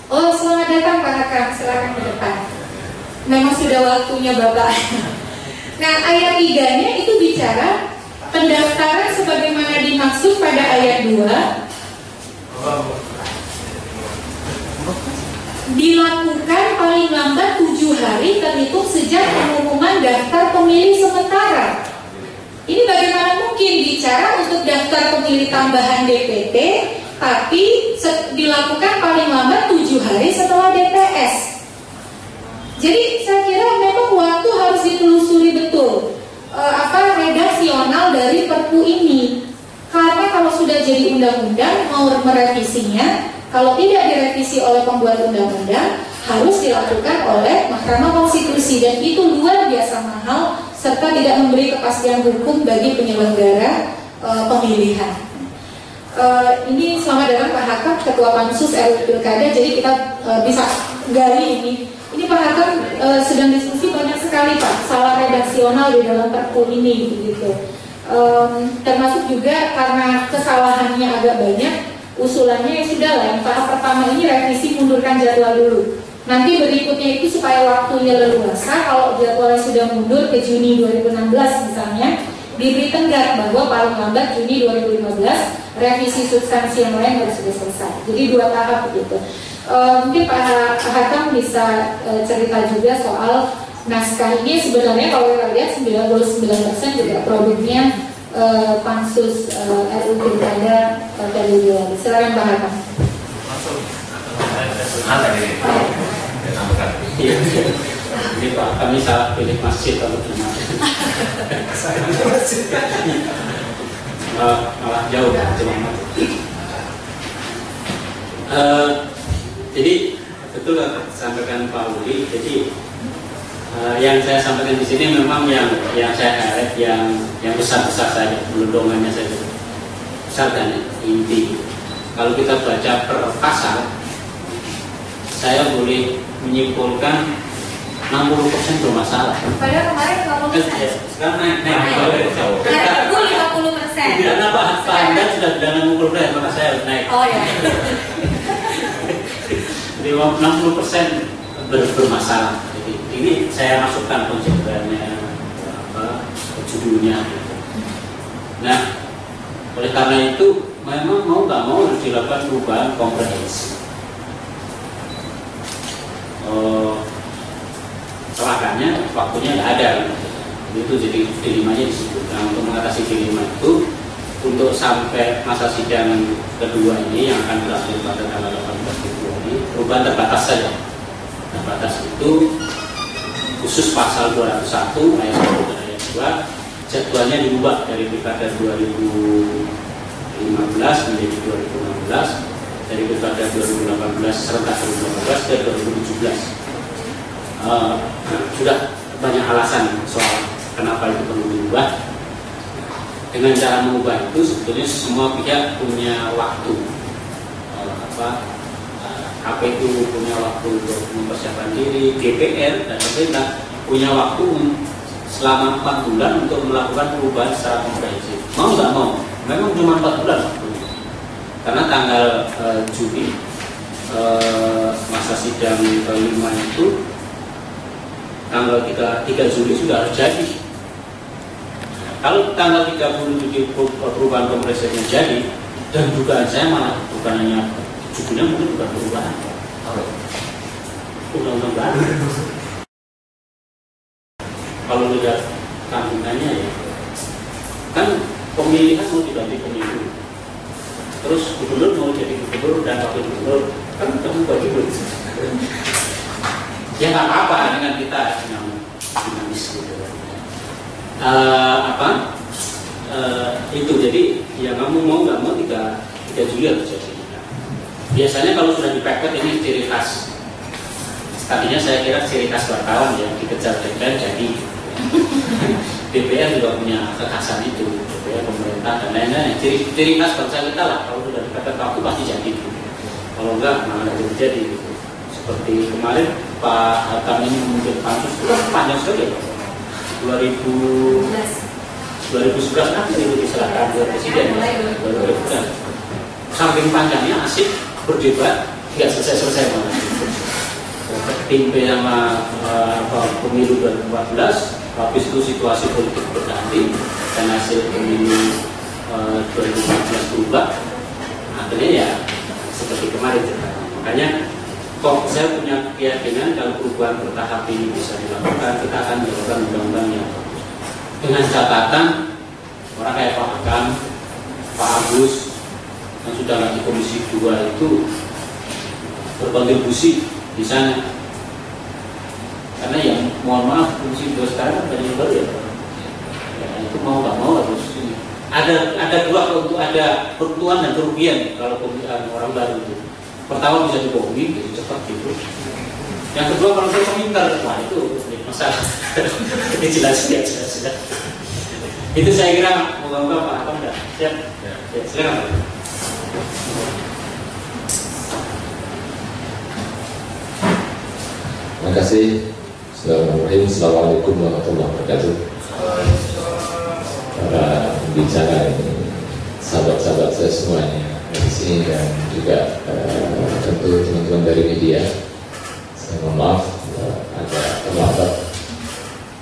oh selamat datang Pak Hakam, silakan ke depan. Memang sudah waktunya Bapak. Nah ayat 3-nya itu bicara pendaftaran sebagaimana dimaksud pada ayat 2 dilakukan paling lambat 7 hari terhitung sejak pengumuman daftar pemilih sementara. Ini bagaimana mungkin bicara untuk daftar pemilih tambahan DPT, tapi dilakukan paling lambat 7 hari setelah DPS. Jadi saya kira memang waktu harus ditelusuri betul redaksional dari Perpu ini. Karena kalau sudah jadi undang-undang mau merevisinya, kalau tidak direvisi oleh pembuat undang-undang, harus dilakukan oleh Mahkamah Konstitusi, dan itu luar biasa mahal serta tidak memberi kepastian hukum bagi penyelenggara pemilihan. Ini selamat datang Pak Hakam, Ketua Pansus RUU Pilkada. Jadi kita bisa gali ini. Ini Pak Hakam sedang diskusi banyak sekali Pak salah redaksional di dalam Perpu ini, begitu. Termasuk juga karena kesalahannya agak banyak, usulannya ya sudah lah, yang tahap pertama ini revisi mundurkan jadwal dulu. Nanti berikutnya itu supaya waktunya leluasa, kalau jadwalnya sudah mundur ke Juni 2016 misalnya, diberi tenggat bahwa paling lambat Juni 2015 revisi substansi yang lain harus sudah selesai. Jadi 2 tahap begitu. Mungkin Pak Hakam bisa cerita juga soal naskah ini. Sebenarnya kalau kita lihat 99% juga produknya Pansus RUU Pilkada Periode. Silakan Pak Hakam. Ini Pak, kami salah pilih masjid atau gimana? Malah jauh cuma. Jadi betul sampaikan Pak Udi. Jadi yang saya sampaikan di sini memang yang saya highlight yang besar-besar saja, beludongannya saja, besar dan inti. Kalau kita baca per pasal, saya boleh menyimpulkan 60% bermasalah. Padahal kemarin 50%. Sekarang naik. Karena 50%. Karena Pak Anda sudah bilang 60%, maka saya harus naik. Oh ya. Jadi 60% bermasalah. Jadi ini saya masukkan konsekuensinya, judulnya. Nah, oleh karena itu memang mau nggak mau harus dilakukan perubahan komprehensif. Celakanya waktunya nggak ada, itu jadi dilemanya di situ. Nah, untuk mengatasi dilema itu, untuk sampai masa sidang kedua ini yang akan berakhir pada tanggal 18 Februari, perubahan terbatas saja. Nah, batas itu khusus pasal 201 ayat 1 dan ayat 2 jadwalnya diubah dari Pilkada 2015 menjadi 2016, dari Pilkada 2018 serentak 2018 ke 2017. Sudah banyak alasan soal kenapa itu perlu diubah. Dengan cara mengubah itu sebetulnya semua pihak punya waktu. KPU punya waktu untuk mempersiapkan diri, DPR dan pemerintah punya waktu selama 4 bulan untuk melakukan perubahan secara komprehensif. Mau nggak mau, memang cuma 4 bulan waktunya. Karena tanggal Juli masa sidang kelima itu tanggal 3 Juli sudah harus jadi. Kalau tanggal 30 Juli perubahan komprehensifnya jadi, dan dugaan saya malah bukan hanya judulnya mungkin bukan perubahan, undang-undang baru. Kalau lihat kandungannya ya, kan pemilihan mau diganti pemilu, terus gubernur mau jadi gubernur dan wakil gubernur, kan kamu bagi begitu. Ya nggak apa-apa dengan kita dinamis gitu. Itu jadi ya kamu mau nggak mau 3 Juli harus jadi. Biasanya kalau sudah dipepet ini ciri khas. Tadinya saya kira ciri khas wartawan yang dikejar DPR jadi. DPR juga punya kekhasan itu, DPR, pemerintah dan lain-lain. Ciri khas bangsa kita lah, kalau sudah dipepet waktu pasti jadi. Kalau enggak malah tidak terjadi. Seperti kemarin Pak Hatam ini memimpin pansus itu kan panjang sekali. 2011 kan itu diserahkan ke presiden. 2011 saking panjangnya asik berdebat nggak selesai malah. Timpe sama pemilu 2014, habis itu situasi politik berganti dan hasil pemilu 2014 berubah. Akhirnya ya seperti kemarin. Makanya kok saya punya keyakinan kalau perubahan bertahap ini bisa dilakukan, kita akan melakukan undang-undang yang dengan catatan orang kayak Pak Hakam, Pak Agus yang sudah lagi Komisi 2 itu berkontribusi di sana. Karena yang mohon maaf Komisi 2 sekarang banyak baru ya. Itu mau nggak mau harus ini. Ada dua untuk ada keuntungan dan kerugian kalau pemilihan orang baru itu. Pertama bisa dibohongi, jadi cepat gitu. Yang kedua kalau saya pintar, wah itu masalah. Ini jelas. Itu saya kira moga-moga Pak Hakam sudah siap. Ya, silakan. Terima kasih. Assalamualaikum warahmatullahi wabarakatuh. Para pembicara ini, sahabat-sahabat saya semuanya di sini dan juga tentu teman-teman dari media. Saya mohon maaf agak terlambat,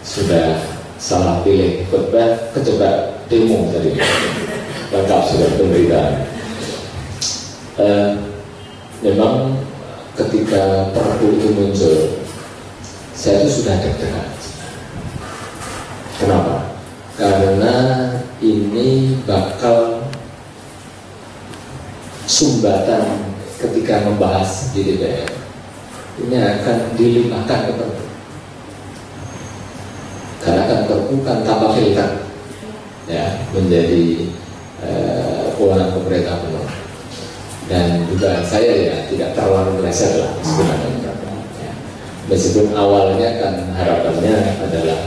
sudah salah pilih khutbah, kecoba demo tadi, lengkap sudah pemberitaan. Memang ketika Perpu itu muncul, saya itu sudah deg-degan. Kenapa? Karena ini bakal sumbatan ketika membahas di DPR. Ini akan dilimpahkan ke Perpu. Karena kan Perpu kan tanpa filter, ya, menjadi kewenangan pemerintah penuh. Dan juga saya ya tidak terlalu meleset lah sebenarnya. Meskipun awalnya kan harapannya adalah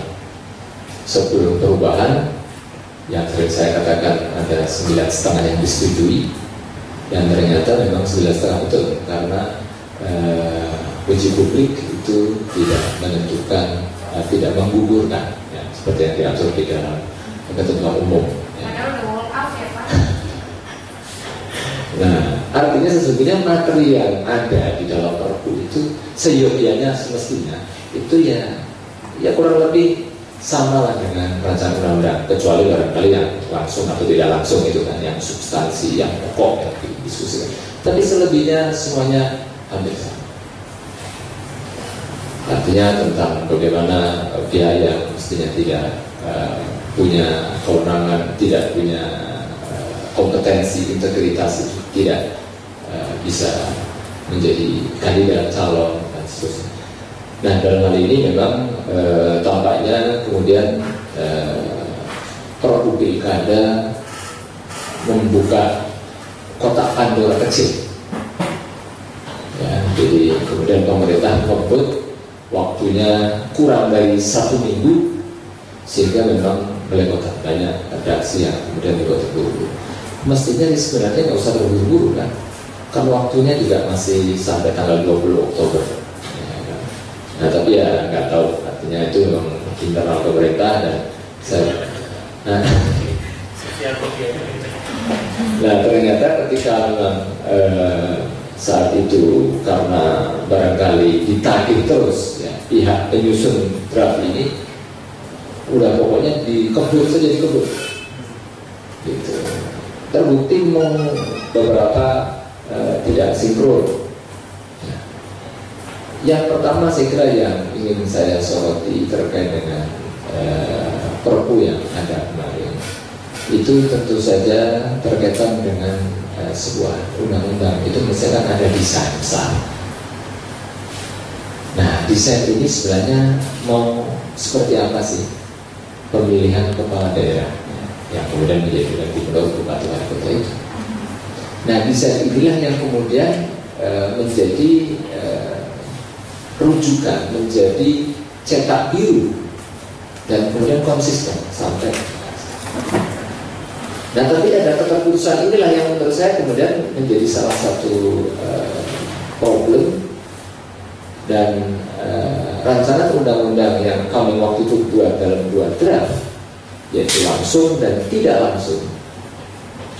sebelum perubahan yang sering saya katakan ada 9,5 yang disetujui, yang ternyata memang 9,5 betul karena uji publik itu tidak menentukan, tidak menggugurkan, ya, seperti yang diatur di dalam ketentuan umum. Ya. Nah, artinya sesungguhnya materi yang ada di dalam Perpu itu seyogyanya semestinya itu ya kurang lebih sama lah dengan rancangan undang-undang, kecuali barangkali yang langsung atau tidak langsung itu kan yang substansi, yang pokok yang didiskusikan. Tapi selebihnya semuanya hampir sama. Artinya tentang bagaimana pihak yang mestinya tidak punya kewenangan, tidak punya kompetensi, integritas itu tidak bisa menjadi kandidat calon dan seterusnya. Nah, dalam hal ini memang tampaknya kemudian Perpu Pilkada membuka kotak Pandora kecil. Ya, jadi kemudian pemerintah membut waktunya kurang dari 1 minggu, sehingga memang melebatkan banyak redaksi yang kemudian dibuat terburu-buru. Mestinya sebenarnya nggak usah terburu-buru kan waktunya juga masih sampai tanggal 20 Oktober. Ya, kan? Nah, tapi ya nggak tahu, artinya itu memang internal pemerintah dan saya. Nah, ternyata ketika memang saat itu karena barangkali ditagih terus ya, pihak penyusun draft ini udah pokoknya dikebut saja gitu. Terbukti beberapa tidak sinkron. Yang pertama saya kira yang ingin saya soroti terkait dengan Perpu yang ada kemarin, itu tentu saja terkaitan dengan sebuah undang-undang. Itu misalkan ada desain besar. Nah, desain ini sebenarnya mau seperti apa sih pemilihan kepala daerah yang kemudian menjadi gubernur, bupati, wali kota itu. Nah, desain inilah yang kemudian menjadi rujukan, menjadi cetak biru dan kemudian konsisten sampai. Nah, tapi ada keterputusan inilah yang menurut saya kemudian menjadi salah satu problem. Dan rancangan undang-undang yang kami waktu itu buat dalam 2 draft, yaitu langsung dan tidak langsung,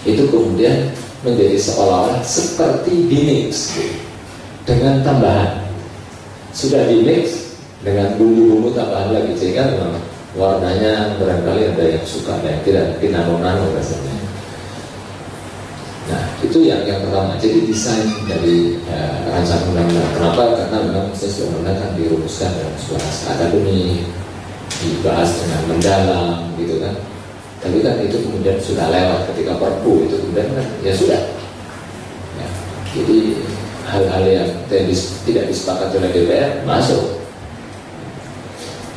itu kemudian menjadi seolah-olah seperti dimix dengan tambahan. Sudah dimix dengan bumbu-bumbu tambahan lagi, sehingga memang warnanya barangkali ada yang suka, ada yang tidak, mungkin nano-nano rasanya. Nah, itu yang pertama. Jadi desain dari rancangan undang-undang. Kenapa? Karena memang proses undang-undang kan dirumuskan dalam sebuah naskah akademik, dibahas dengan mendalam, gitu kan. Tapi kan itu kemudian sudah lewat ketika Perpu itu kemudian kan ya sudah. Ya, jadi hal-hal yang tidak disepakati oleh DPR masuk.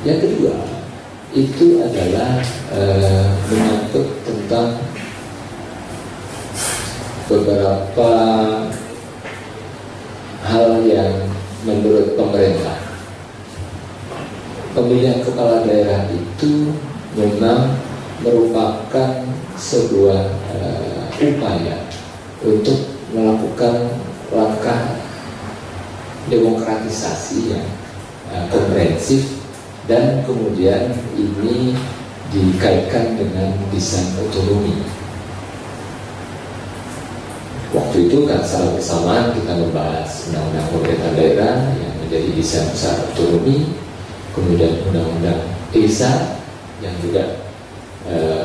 Yang kedua itu adalah menyangkut tentang beberapa hal yang menurut pemerintah pemilihan kepala daerah itu memang merupakan sebuah upaya untuk melakukan langkah demokratisasi yang komprehensif, dan kemudian ini dikaitkan dengan desain otonomi. Waktu itu kan secara bersamaan kita membahas undang-undang pemerintah daerah yang menjadi desain besar otonomi, kemudian undang-undang desa yang juga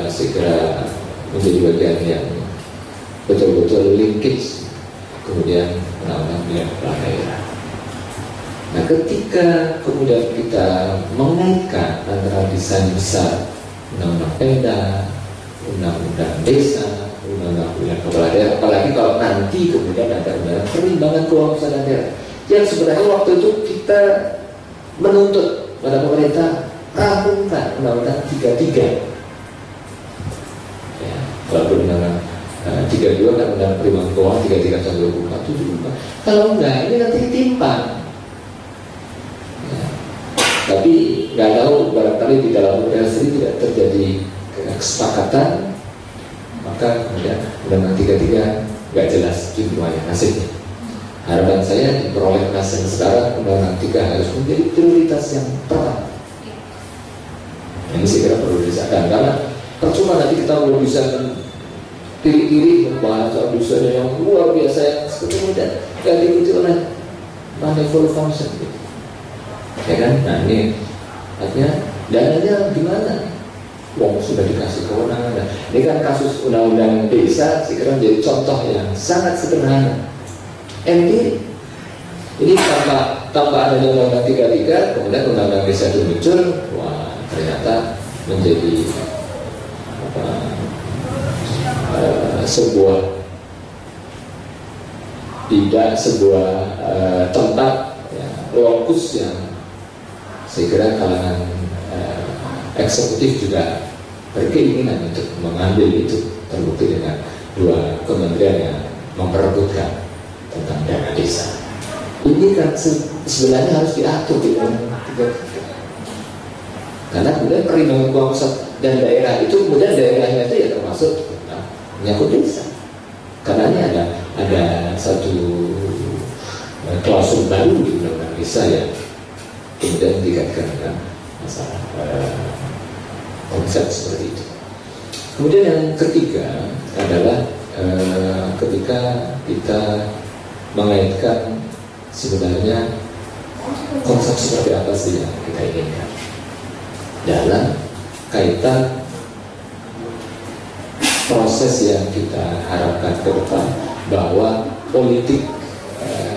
segera menjadi bagian yang betul-betul linkage, kemudian undang-undang pilihan kepala daerah. Nah, ketika kemudian kita mengaitkan antara desain besar undang-undang Pemda, undang-undang desa, undang-undang pilihan kepala daerah, apalagi kalau nanti kemudian ada undang-undang perimbangan keuangan pusat dan daerah, yang sebenarnya waktu itu kita menuntut pada pemerintah rampungkan undang-undang 33. Ya, kalau undang-undang 32 kan undang perimbangan keuangan 33 tahun 2004. Kalau enggak, ini nanti ditimpang. Tapi nggak tahu, barangkali di dalam model sendiri tidak terjadi kesepakatan, maka kemudian undang-undang 33 nggak jelas jumlahnya nasibnya. Harapan saya di prolegnas yang sekarang undang-undang 3 harus menjadi prioritas yang pertama. Ini saya kira perlu disahkan, karena percuma nanti kita belum bisa pilih-pilih membahas soal dosa yang luar biasa yang kemudian nggak diikuti oleh manifold function. Ya kan? Nah, ini artinya dananya gimana? Wong sudah dikasih kewenangan. Nah, ini kan kasus undang-undang desa, saya kira menjadi contoh yang sangat sederhana. MD ini tanpa adanya undang-undang 33, kemudian undang-undang desa itu muncul, wah ternyata menjadi sebuah tempat ya, lokus yang saya kira kalangan eksekutif juga berkeinginan untuk mengambil itu, terbukti dengan 2 kementerian yang memperebutkan tentang dana desa. Ini kan sebenarnya harus diatur di undang-undang 33. Karena kemudian perlindungan keuangan pusat dan daerah itu kemudian daerahnya itu ya termasuk menyangkut desa. Karena ini ada satu klausul baru di undang-undang desa yang kemudian dikaitkan dengan masalah konsep seperti itu. Kemudian yang ketiga adalah ketika kita mengaitkan sebenarnya konsep seperti apa sih yang kita inginkan dalam kaitan proses yang kita harapkan ke depan, bahwa politik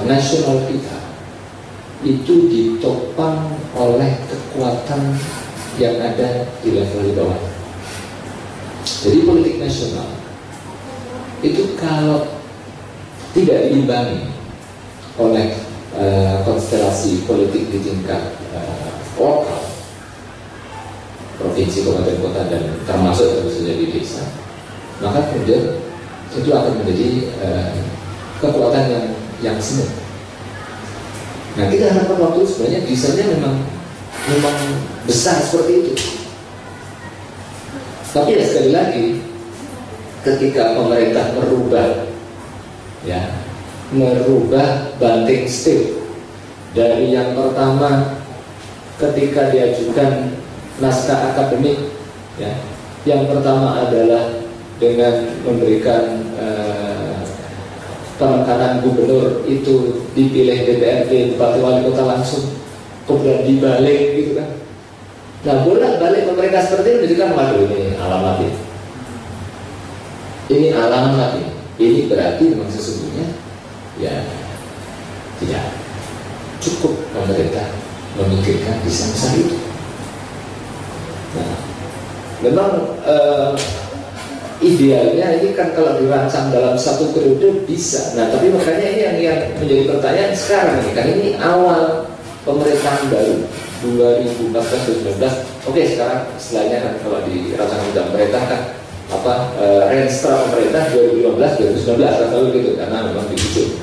nasional kita itu ditopang oleh kekuatan yang ada di level di bawah. Jadi politik nasional itu kalau tidak diimbangi oleh konstelasi politik di tingkat lokal, provinsi, kabupaten, kota, dan termasuk tentu saja di desa, maka kemudian itu akan menjadi kekuatan yang semu. Nah, kita harapkan waktu sebenarnya desainnya memang besar seperti itu. Tapi ya sekali lagi, ketika pemerintah merubah banting setir dari yang pertama ketika diajukan naskah akademik, ya, yang pertama adalah dengan memberikan penekanan gubernur itu dipilih DPRD, bupati, wali kota langsung, kemudian dibalik gitu kan. Nah, bolak-balik pemerintah seperti ini menunjukkan, waduh, ini alamat ini alamat ini berarti memang sesungguhnya ya tidak cukup pemerintah memikirkan desain besar itu. Nah, memang idealnya ini kan kalau dirancang dalam satu periode bisa. Nah, tapi makanya ini yang menjadi pertanyaan sekarang ini, kan ini awal pemerintahan baru 2014-2019. Oke, sekarang istilahnya kan kalau di rancangan undang pemerintah kan renstra pemerintah 2015-2019 atau gitu, karena memang dibujuk.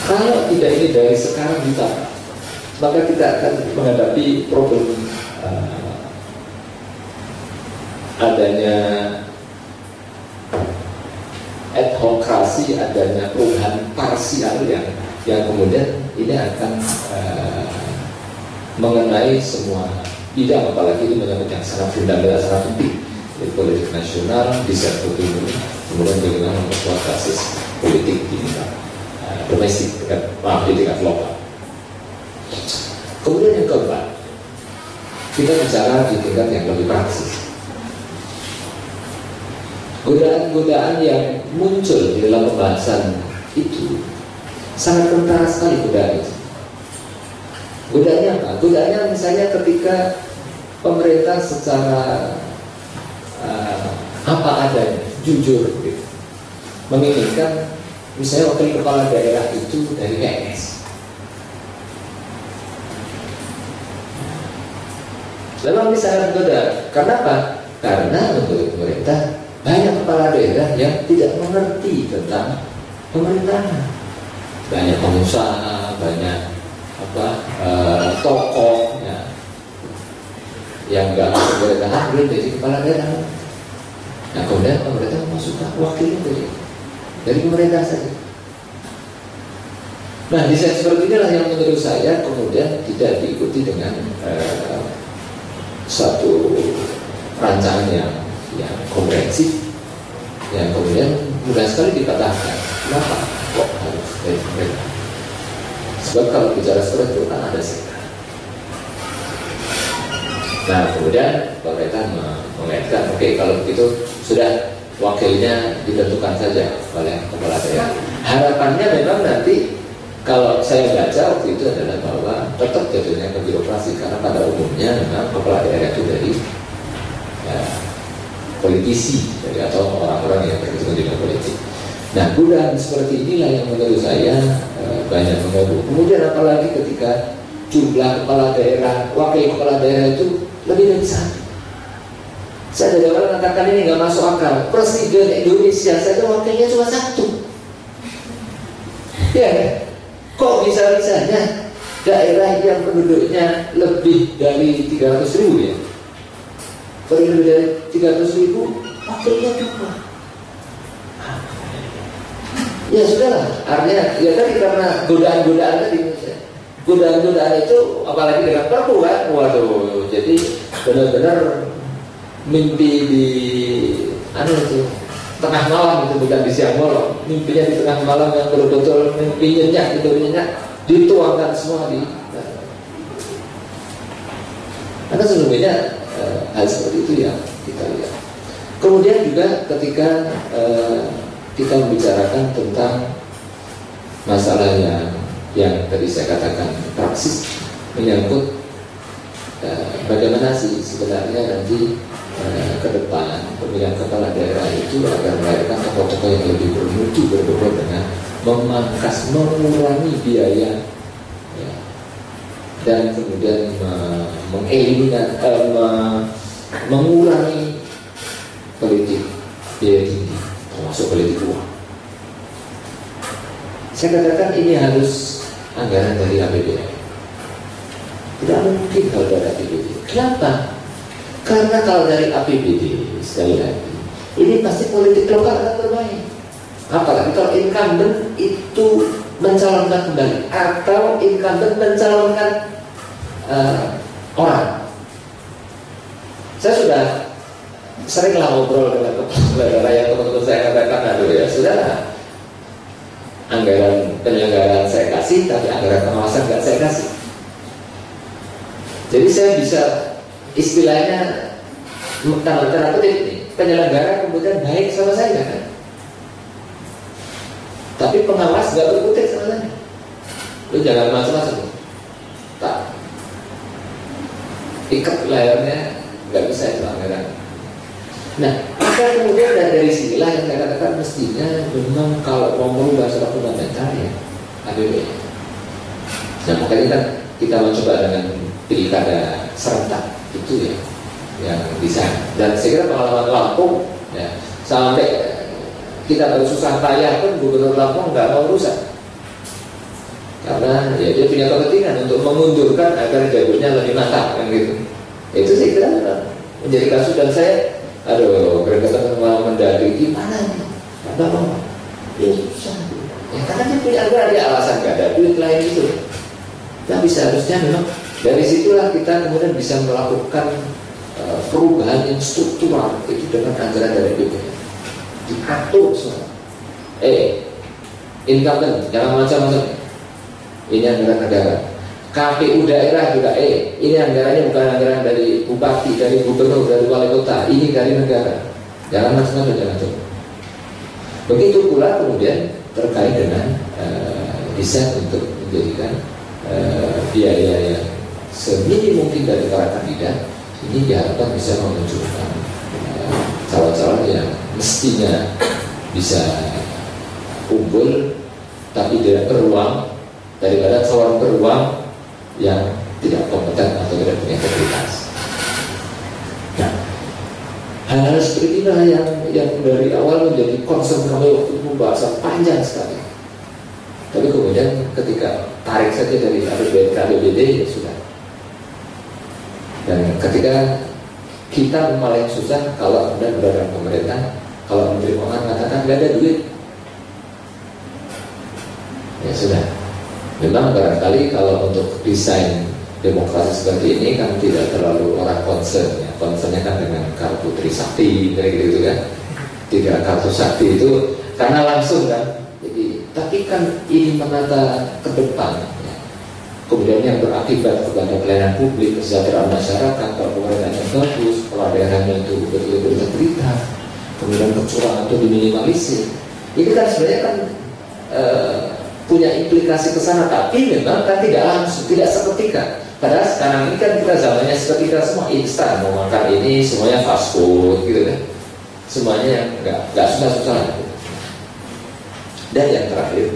Kalau tidak ini dari sekarang ditata, maka kita akan menghadapi problem adanya adhokrasi, adanya perubahan parsial yang kemudian ini akan mengenai semua bidang, apalagi ini menyangkut yang sangat fundamental, sangat penting di politik nasional, di sektor timur, kemudian bagaimana memperkuat basis politik di tingkat domestik, di tingkat lokal. Kemudian yang keempat, kita bicara di tingkat yang lebih praktis. Godaan-godaan yang muncul di dalam pembahasan itu sangat kentara sekali godaan itu. Godaannya apa? Godaannya misalnya ketika pemerintah secara apa adanya, jujur gitu, menginginkan misalnya wakil kepala daerah itu dari PNS. Lalu misalnya menggoda, karena apa? Karena menurut pemerintah banyak kepala daerah yang tidak mengerti tentang pemerintahan. Banyak pengusaha, banyak tokoh ya, yang nggak masuk pemerintahan boleh jadi kepala daerah. Nah, kemudian pemerintah memasukkan wakilnya dari pemerintah saja. Nah, desain seperti inilah yang menurut saya kemudian tidak diikuti dengan satu rancangan yang komprehensif, yang kemudian mudah sekali dipatahkan. Kenapa kok harus dari pemerintah? Sebab kalau bicara seperti itu kan ada sektor. Nah, kemudian pemerintah mengaitkan, oke, kalau begitu sudah wakilnya ditentukan saja oleh kepala daerah. Harapannya memang nanti kalau saya baca waktu itu adalah bahwa tetap jatuhnya ke birokrasi, karena pada umumnya memang kepala daerah itu dari politisi, atau orang-orang yang berkecimpung di politik. Nah, godaan seperti inilah yang menurut saya banyak mengganggu. Kemudian apalagi ketika jumlah kepala daerah, wakil kepala daerah itu lebih dari satu. Saya dari awal mengatakan ini nggak masuk akal. Presiden Indonesia saja wakilnya cuma satu. Ya, kok bisa-bisanya daerah yang penduduknya lebih dari 300.000 ya, lebih dari 300.000 wakilnya cuma. Ya sudahlah, artinya ya tadi karena godaan-godaan tadi, godaan-godaan itu apalagi dengan Perpu kan, waduh, jadi benar-benar mimpi di itu tengah malam, itu bukan di siang malam, mimpinya di tengah malam yang betul-betul mimpi nyenyak, dituangkan semua di karena sesungguhnya hal seperti itu ya kita lihat. Kemudian juga ketika kita membicarakan tentang masalahnya yang tadi saya katakan praksis menyangkut bagaimana sih sebenarnya nanti ke depan pemilihan kepala daerah itu agar melahirkan tokoh-tokoh yang lebih bermutu berbeda dengan memangkas, mengurangi biaya ya, dan kemudian mengurangi politik biaya tinggi termasuk politik uang. Saya katakan ini harus anggaran dari APBD. Tidak mungkin kalau dari APBD. Kenapa? Karena kalau dari APBD, sekali lagi, ini pasti politik lokal akan bermain. Apalagi kalau incumbent itu mencalonkan kembali atau incumbent mencalonkan orang. Saya sudah seringlah ngobrol dengan kepala yang teman-teman saya katakan, aduh ya sudah, anggaran penyelenggaraan saya kasih, tapi anggaran pengawasan nggak saya kasih. Jadi saya bisa istilahnya tanda kutip ini, penyelenggara kemudian baik sama saya kan, tapi pengawas nggak berkutik sama saya. Lu jangan macam-macam, tak ikat layarnya, nggak bisa itu anggaran. Nah, maka kemudian dari sinilah yang saya katakan mestinya memang kalau mau merubah secara fundamental ya APBD. Nah makanya kan kita mencoba dengan pilkada serentak itu ya yang bisa. Dan saya kira pengalaman Lampung ya, sampai kita baru susah payah pun Gubernur Lampung nggak mau rusak karena ya dia punya kepentingan untuk mengundurkan agar jagonya lebih mantap kan gitu. Itu saya kira menjadi kasus. Dan saya gregetan mau mendagri gimana nih? Nggak mau. Ya susah. Ya karena dia punya ada alasan nggak ada duit lain itu. Tapi seharusnya memang dari situlah kita kemudian bisa melakukan perubahan yang struktural itu dengan anggaran dari BPN. Diatur semua. Incumbent jangan macam-macam. Ini anggaran negara. KPU daerah juga ini anggarannya bukan anggaran dari bupati, dari gubernur, dari wali kota, ini dari negara. Jangan macam-macam, jangan coba. Begitu pula kemudian terkait dengan bisa untuk menjadikan biaya yang seminim mungkin dari para kandidat ini diharapkan bisa memunculkan calon-calon yang mestinya bisa unggul tapi tidak beruang daripada calon beruang yang tidak kompeten atau tidak punya integritas. Nah, hal-hal seperti inilah yang dari awal menjadi concern kami waktu pembahasan panjang sekali. Tapi kemudian ketika tarik saja dari APBD ya sudah. Dan ketika kita paling susah kalau kemudian berada di pemerintah, kalau Menteri Keuangan mengatakan nggak ada duit, ya sudah. Memang barangkali kalau untuk desain demokrasi seperti ini kan tidak terlalu orang concern ya. Concernnya kan dengan kartu Trisakti gitu kan. Tidak kartu sakti itu karena langsung kan. Jadi tapi kan ini menata ke depan ya. Kemudian yang berakibat kepada pelayanan publik, kesejahteraan masyarakat, kalau pemerintahnya bagus, kepala daerahnya itu betul-betul berintegritas, kemudian kecurangan itu diminimalisir. Ini kan sebenarnya kan punya implikasi ke sana, tapi memang kan tidak langsung, tidak seketika. Padahal sekarang ini kan kita zamannya seketika semua instan, mau makan ini semuanya fast food gitu kan, semuanya nggak susah-susah. Dan yang terakhir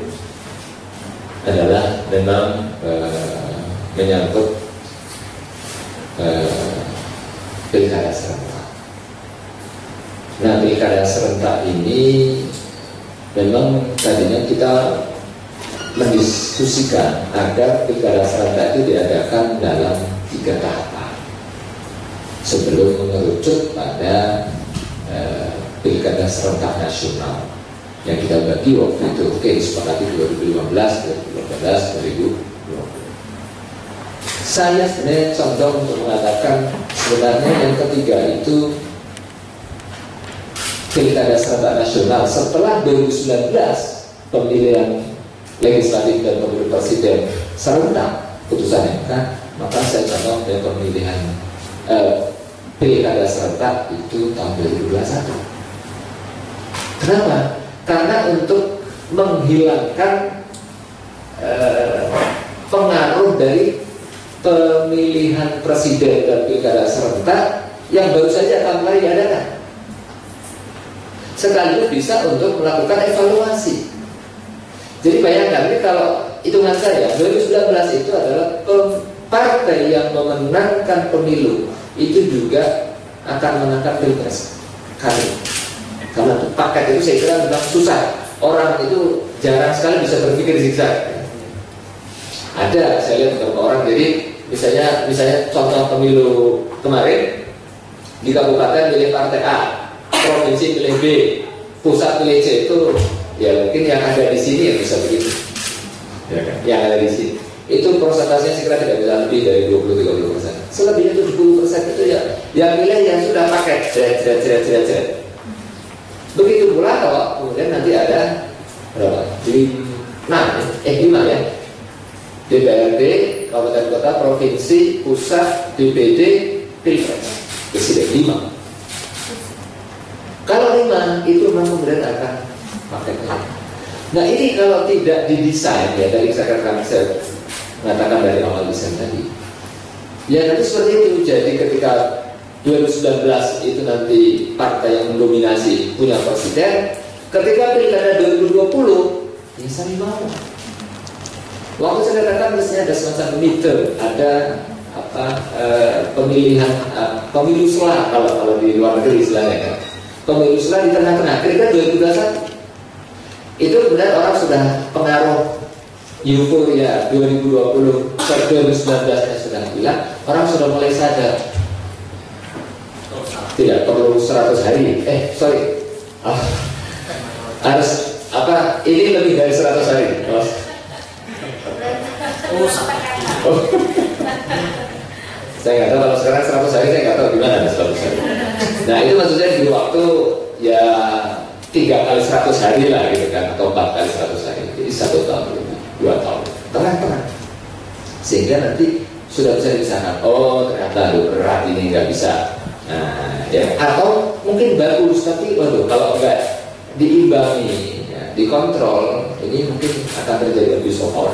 adalah memang menyangkut pilkada serentak. Nah, pilkada serentak ini memang tadinya kita mendiskusikan agar pilkada serentak itu diadakan dalam 3 tahapan sebelum mengerucut pada pilkada serentak nasional yang kita bagi waktu itu. Oke, disepakati 2015, 2018, 2020. Saya sebenarnya condong untuk mengatakan sebenarnya yang ketiga itu pilkada serentak nasional setelah 2019 pemilihan legislatif dan pemilu presiden serentak putusan MK, maka saya contoh dari pemilihan pilkada serentak itu tahun 2021. Kenapa? Karena untuk menghilangkan pengaruh dari pemilihan presiden dan pilkada serentak yang baru saja tahun kemarin diadakan, sekaligus bisa untuk melakukan evaluasi. Jadi bayangkan, ini kalau hitungan saya 2019 itu adalah partai yang memenangkan pemilu itu juga akan menangkan pilpres kali. Karena paket itu saya kira memang susah. Orang itu jarang sekali bisa berpikir zigzag. Ada, saya lihat beberapa orang. Jadi misalnya contoh pemilu kemarin di kabupaten pilih partai A, provinsi pilih B, pusat pilih C, itu ya mungkin yang ada di sini yang bisa begitu, ya kan? Yang ada di sini itu persentasenya saya kira tidak bisa lebih dari 20-30%. Selebihnya 70% itu ya yang pilih yang sudah pakai jeret. Begitu pula kalau kemudian nanti ada berapa? 5 ya. DPRD, kabupaten kota, provinsi, pusat, DPD, pilpres, presiden 5. Kalau 5 itu memang kemudian akan paketnya. Nah, ini kalau tidak didesain ya, dari saya mengatakan dari awal desain tadi, ya nanti seperti itu. Jadi ketika 2019 itu nanti partai yang mendominasi punya presiden, ketika pilkada 2020 ya saling mau. Waktu saya katakan mestinya ada semacam meter, ada pemilihan pemilu sela kalau di luar negeri istilahnya kan. Pemilu sela di tengah-tengah. Kira-kira 2021 itu benar orang sudah pengaruh euforia 2020 sampai 2019 sudah hilang, orang sudah mulai sadar tidak perlu 100 hari. Harus ini lebih dari 100 hari. Saya nggak tahu kalau sekarang 100 hari, saya nggak tahu gimana 100 hari. Nah, itu maksudnya di waktu ya 3 kali 100 hari lah gitu kan, atau 4 kali 100 hari. Jadi 1 tahun lebih, 2 tahun. Tenang. Sehingga nanti sudah bisa disana. Oh, ternyata berat ini nggak bisa. Nah, ya. Atau mungkin bagus, tapi waduh, kalau nggak diimbangi, ya, dikontrol, ini mungkin akan terjadi abuse of power.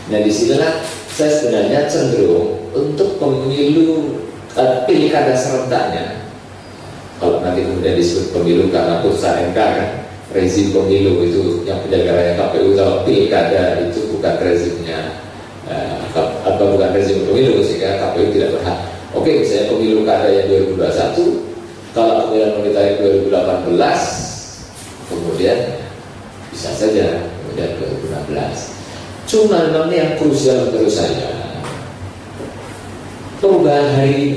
Nah, disinilah saya sebenarnya cenderung untuk pemilu pilkada serentaknya. Kalau nanti kemudian disebut pemilu karena putusan MK kan, rezim pemilu itu yang penyelenggaranya KPU. Kalau pilkada itu bukan rezimnya bukan rezim pemilu, sehingga KPU tidak berhak. Oke, misalnya pemilu kada yang 2021, kalau kemudian mengetahui 2018, kemudian bisa saja kemudian 2016. Cuma memang yang krusial menurut saya, perubahan hari ini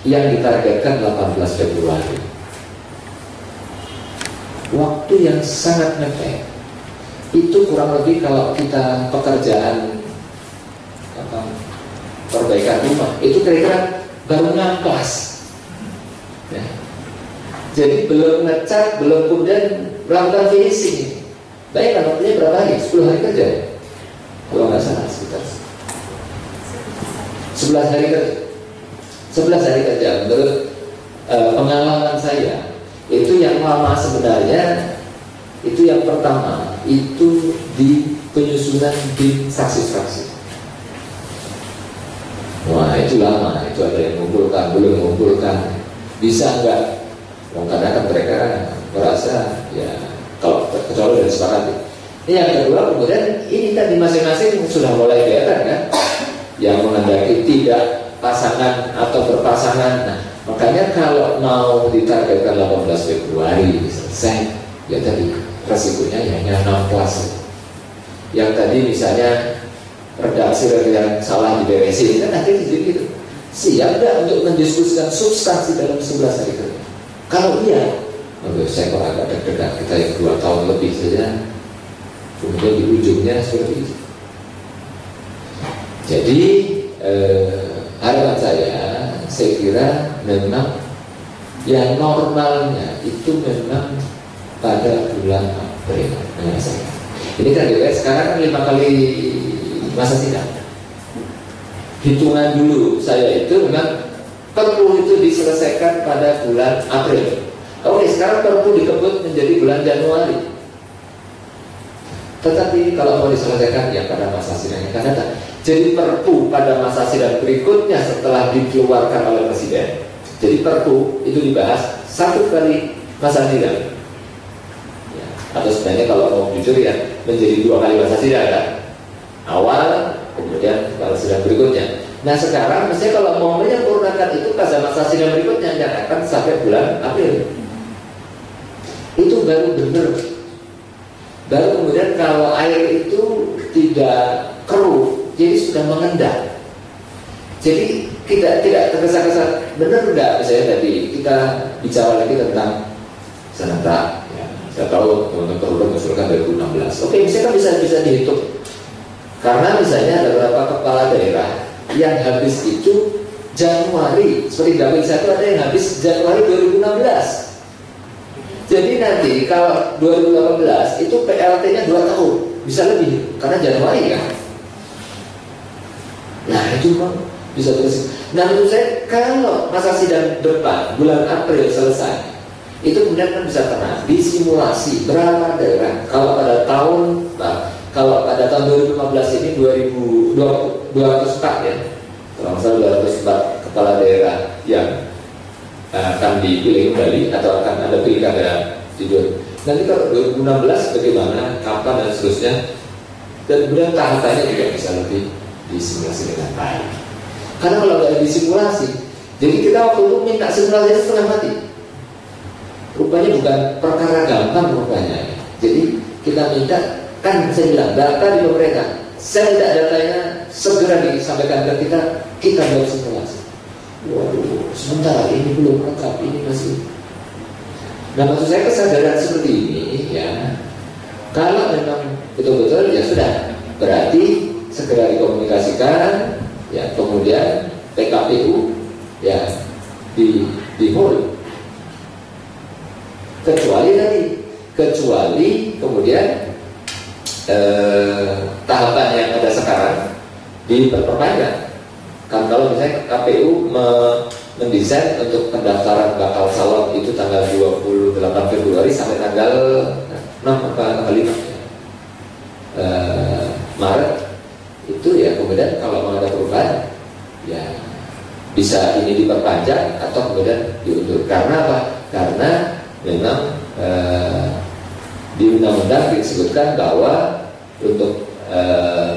yang ditargetkan 18 Februari, waktu yang sangat mepet. Itu kurang lebih kalau kita pekerjaan perbaikan rumah, itu kira-kira baru ngamplas ya. Jadi belum ngecat, belum kemudian melakukan finishing. Bayangkan waktunya berapa hari? 10 hari kerja ya? Kalau nggak salah sekitar 11 hari kerja. 11 hari kerja menurut pengalaman saya. Itu yang lama sebenarnya. Itu yang pertama, itu di penyusunan tim saksi-saksi. Wah, itu lama, itu ada yang mengumpulkan, belum mengumpulkan. Bisa enggak? Karena kan mereka merasa ya, kalau kecuali dari sepakati, Yang kedua kemudian ini tadi masing-masing sudah mulai kelihatan kan, yang menghendaki tidak pasangan atau berpasangan. Nah, makanya kalau mau ditargetkan 18 Februari selesai, ya tadi resikonya hanya 6 kelas. Yang tadi misalnya redaksi yang salah diberesin, kan akhirnya jadi gitu. Siap nggak untuk mendiskusikan substansi dalam 11 hari kerja? Kalau iya, saya kok agak deg-degan, kita yang 2 tahun lebih saja, kemudian di ujungnya seperti itu. Jadi harapan saya kira memang yang normalnya itu memang pada bulan April. Ini kan sekarang kan 5 kali masa sidang. Hitungan dulu saya itu memang perpu itu diselesaikan pada bulan April. Oke, sekarang perpu dikebut menjadi bulan Januari. Tetapi kalau mau diselesaikan ya pada masa sidang yang akan datang. Jadi perpu pada masa sidang berikutnya setelah dikeluarkan oleh Presiden. Jadi perpu itu dibahas 1 kali masa sidang. Ya, atau sebenarnya kalau mau jujur ya menjadi 2 kali masa sidang kan. Awal, kemudian masa sidang berikutnya. Nah sekarang mestinya kalau mau menyempurnakan itu pada masa sidang berikutnya yang akan sampai bulan April. Itu baru benar. Baru kemudian kalau air itu tidak keruh, jadi sudah mengendap. Jadi tidak tergesa-gesa. Benar enggak misalnya tadi kita bicara lagi tentang serentak. Ya, saya tahu teman-teman perlu mengusulkan 2016. Oke, misalnya bisa dihitung. Karena misalnya ada beberapa kepala daerah yang habis itu Januari, seperti Dapil 1 ada yang habis Januari 2016. Jadi nanti kalau 2018 itu PLT-nya 2 tahun, bisa lebih karena Januari kan. Nah itu memang bisa terus. Nah menurut saya kalau masa sidang depan bulan April selesai, itu kemudian kan bisa tenang disimulasi berapa daerah. Kalau pada tahun 2015 ini 204 ya, kalau misalnya 204 kepala daerah yang akan dipilih kembali atau akan ada pilkada di nanti kalau 2016 bagaimana, kapan dan seterusnya, dan kemudian tahapannya juga bisa lebih disimulasi dengan baik. Karena kalau nggak disimulasi, jadi kita waktu itu minta simulasi setengah mati. Rupanya bukan perkara gampang rupanya. Jadi kita minta, kan saya bilang data di pemerintah, saya minta datanya segera disampaikan ke kita buat simulasi. Waduh, sementara ini belum lengkap, ini masih. Nah maksud saya kesadaran seperti ini ya, kalau memang betul-betul ya sudah, berarti segera dikomunikasikan ya, kemudian PKPU ya di hold. Kecuali kemudian tahapan yang ada sekarang diperpanjang. Kan kalau misalnya KPU mendesain untuk pendaftaran bakal calon itu tanggal 28 Februari sampai tanggal 6 atau 5 Maret itu ya, kemudian kalau mau ada perubahan ya bisa ini diperpanjang atau kemudian diundur. Karena apa? Karena memang di undang-undang disebutkan bahwa untuk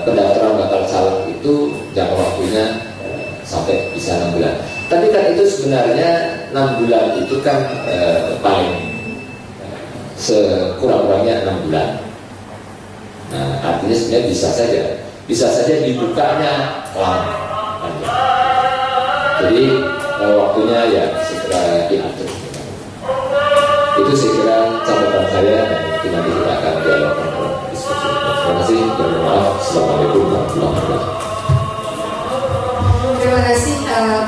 pendaftaran bakal calon itu jangka waktunya sampai bisa 6 bulan. Tapi kan itu sebenarnya 6 bulan itu kan paling sekurang-kurangnya 6 bulan. Nah artinya sebenarnya bisa saja dibukanya lama. Jadi waktunya ya segera diatur. Itu saya kira catatan saya, dan nanti kita akan dialogkan dalam diskusi. Terima kasih dan mohon maaf. Assalamualaikum warahmatullahi wabarakatuh. Terima kasih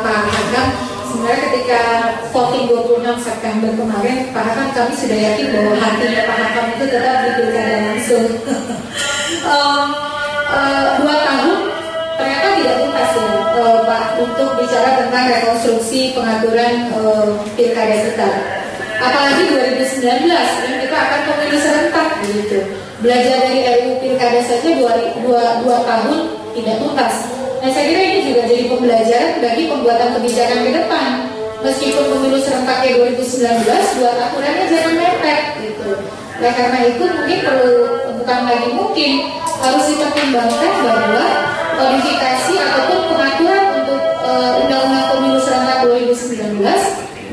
Pak Hakam. Sebenarnya ketika voting 26 September kemarin, Pak Hakam, kami sudah yakin bahwa hatinya Pak Hakam itu tetap di pilkada langsung. 2 tahun ternyata tidak tuntas ya Pak untuk bicara tentang rekonstruksi pengaturan pilkada kita. Apalagi 2019 ini kita akan pemilu serentak gitu. Belajar dari RUU pilkada saja 2 tahun tidak tuntas. Nah saya kira ini juga jadi pembelajaran bagi pembuatan kebijakan ke depan. Meskipun pemilu serentaknya 2019, buat aturannya jangan mepet gitu. Oleh karena itu mungkin harus dipertimbangkan bahwa modifikasi ataupun pengaturan untuk Undang-Undang Pemilu serentak 2019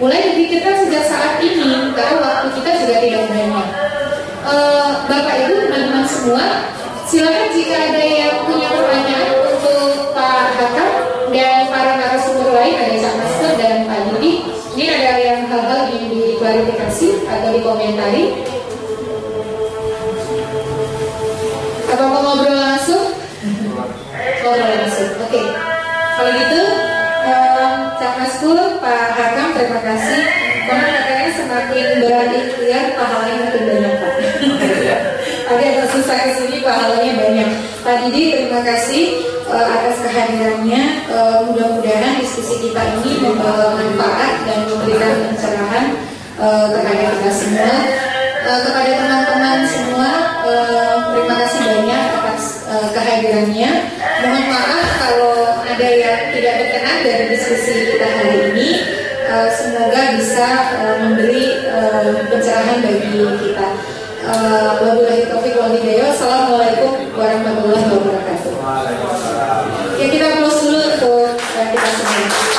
mulai dipikirkan sejak saat ini karena waktu kita juga tidak banyak. Bapak Ibu teman-teman semua, silakan jika ada yang punya pertanyaan untuk Pak Hakam dan para narasumber lain, ada Cak Master dan Pak Didi. Ini ada yang hal-hal yang diklarifikasi atau dikomentari. Apa mau ngobrol langsung? Ngobrol langsung. Oke. Kalau gitu, Cak Maskur, Pak Hakam, terima kasih. Karena katanya semakin berikhtiar, pahalanya makin banyak, Pak. Tadi agak susah kesini, pahalanya banyak. Pak Didi, terima kasih atas kehadirannya. Mudah-mudahan diskusi kita ini membawa manfaat dan memberikan pencerahan terhadap kita semua. Kepada teman-teman semua, terima kasih banyak atas kehadirannya. Mohon maaf kalau ada yang tidak berkenan dari diskusi kita hari ini. Semoga bisa memberi pencerahan bagi kita. Wabillahi taufiq wal hidayah. Assalamualaikum warahmatullahi wabarakatuh. Ya, kita close dulu untuk kita semua.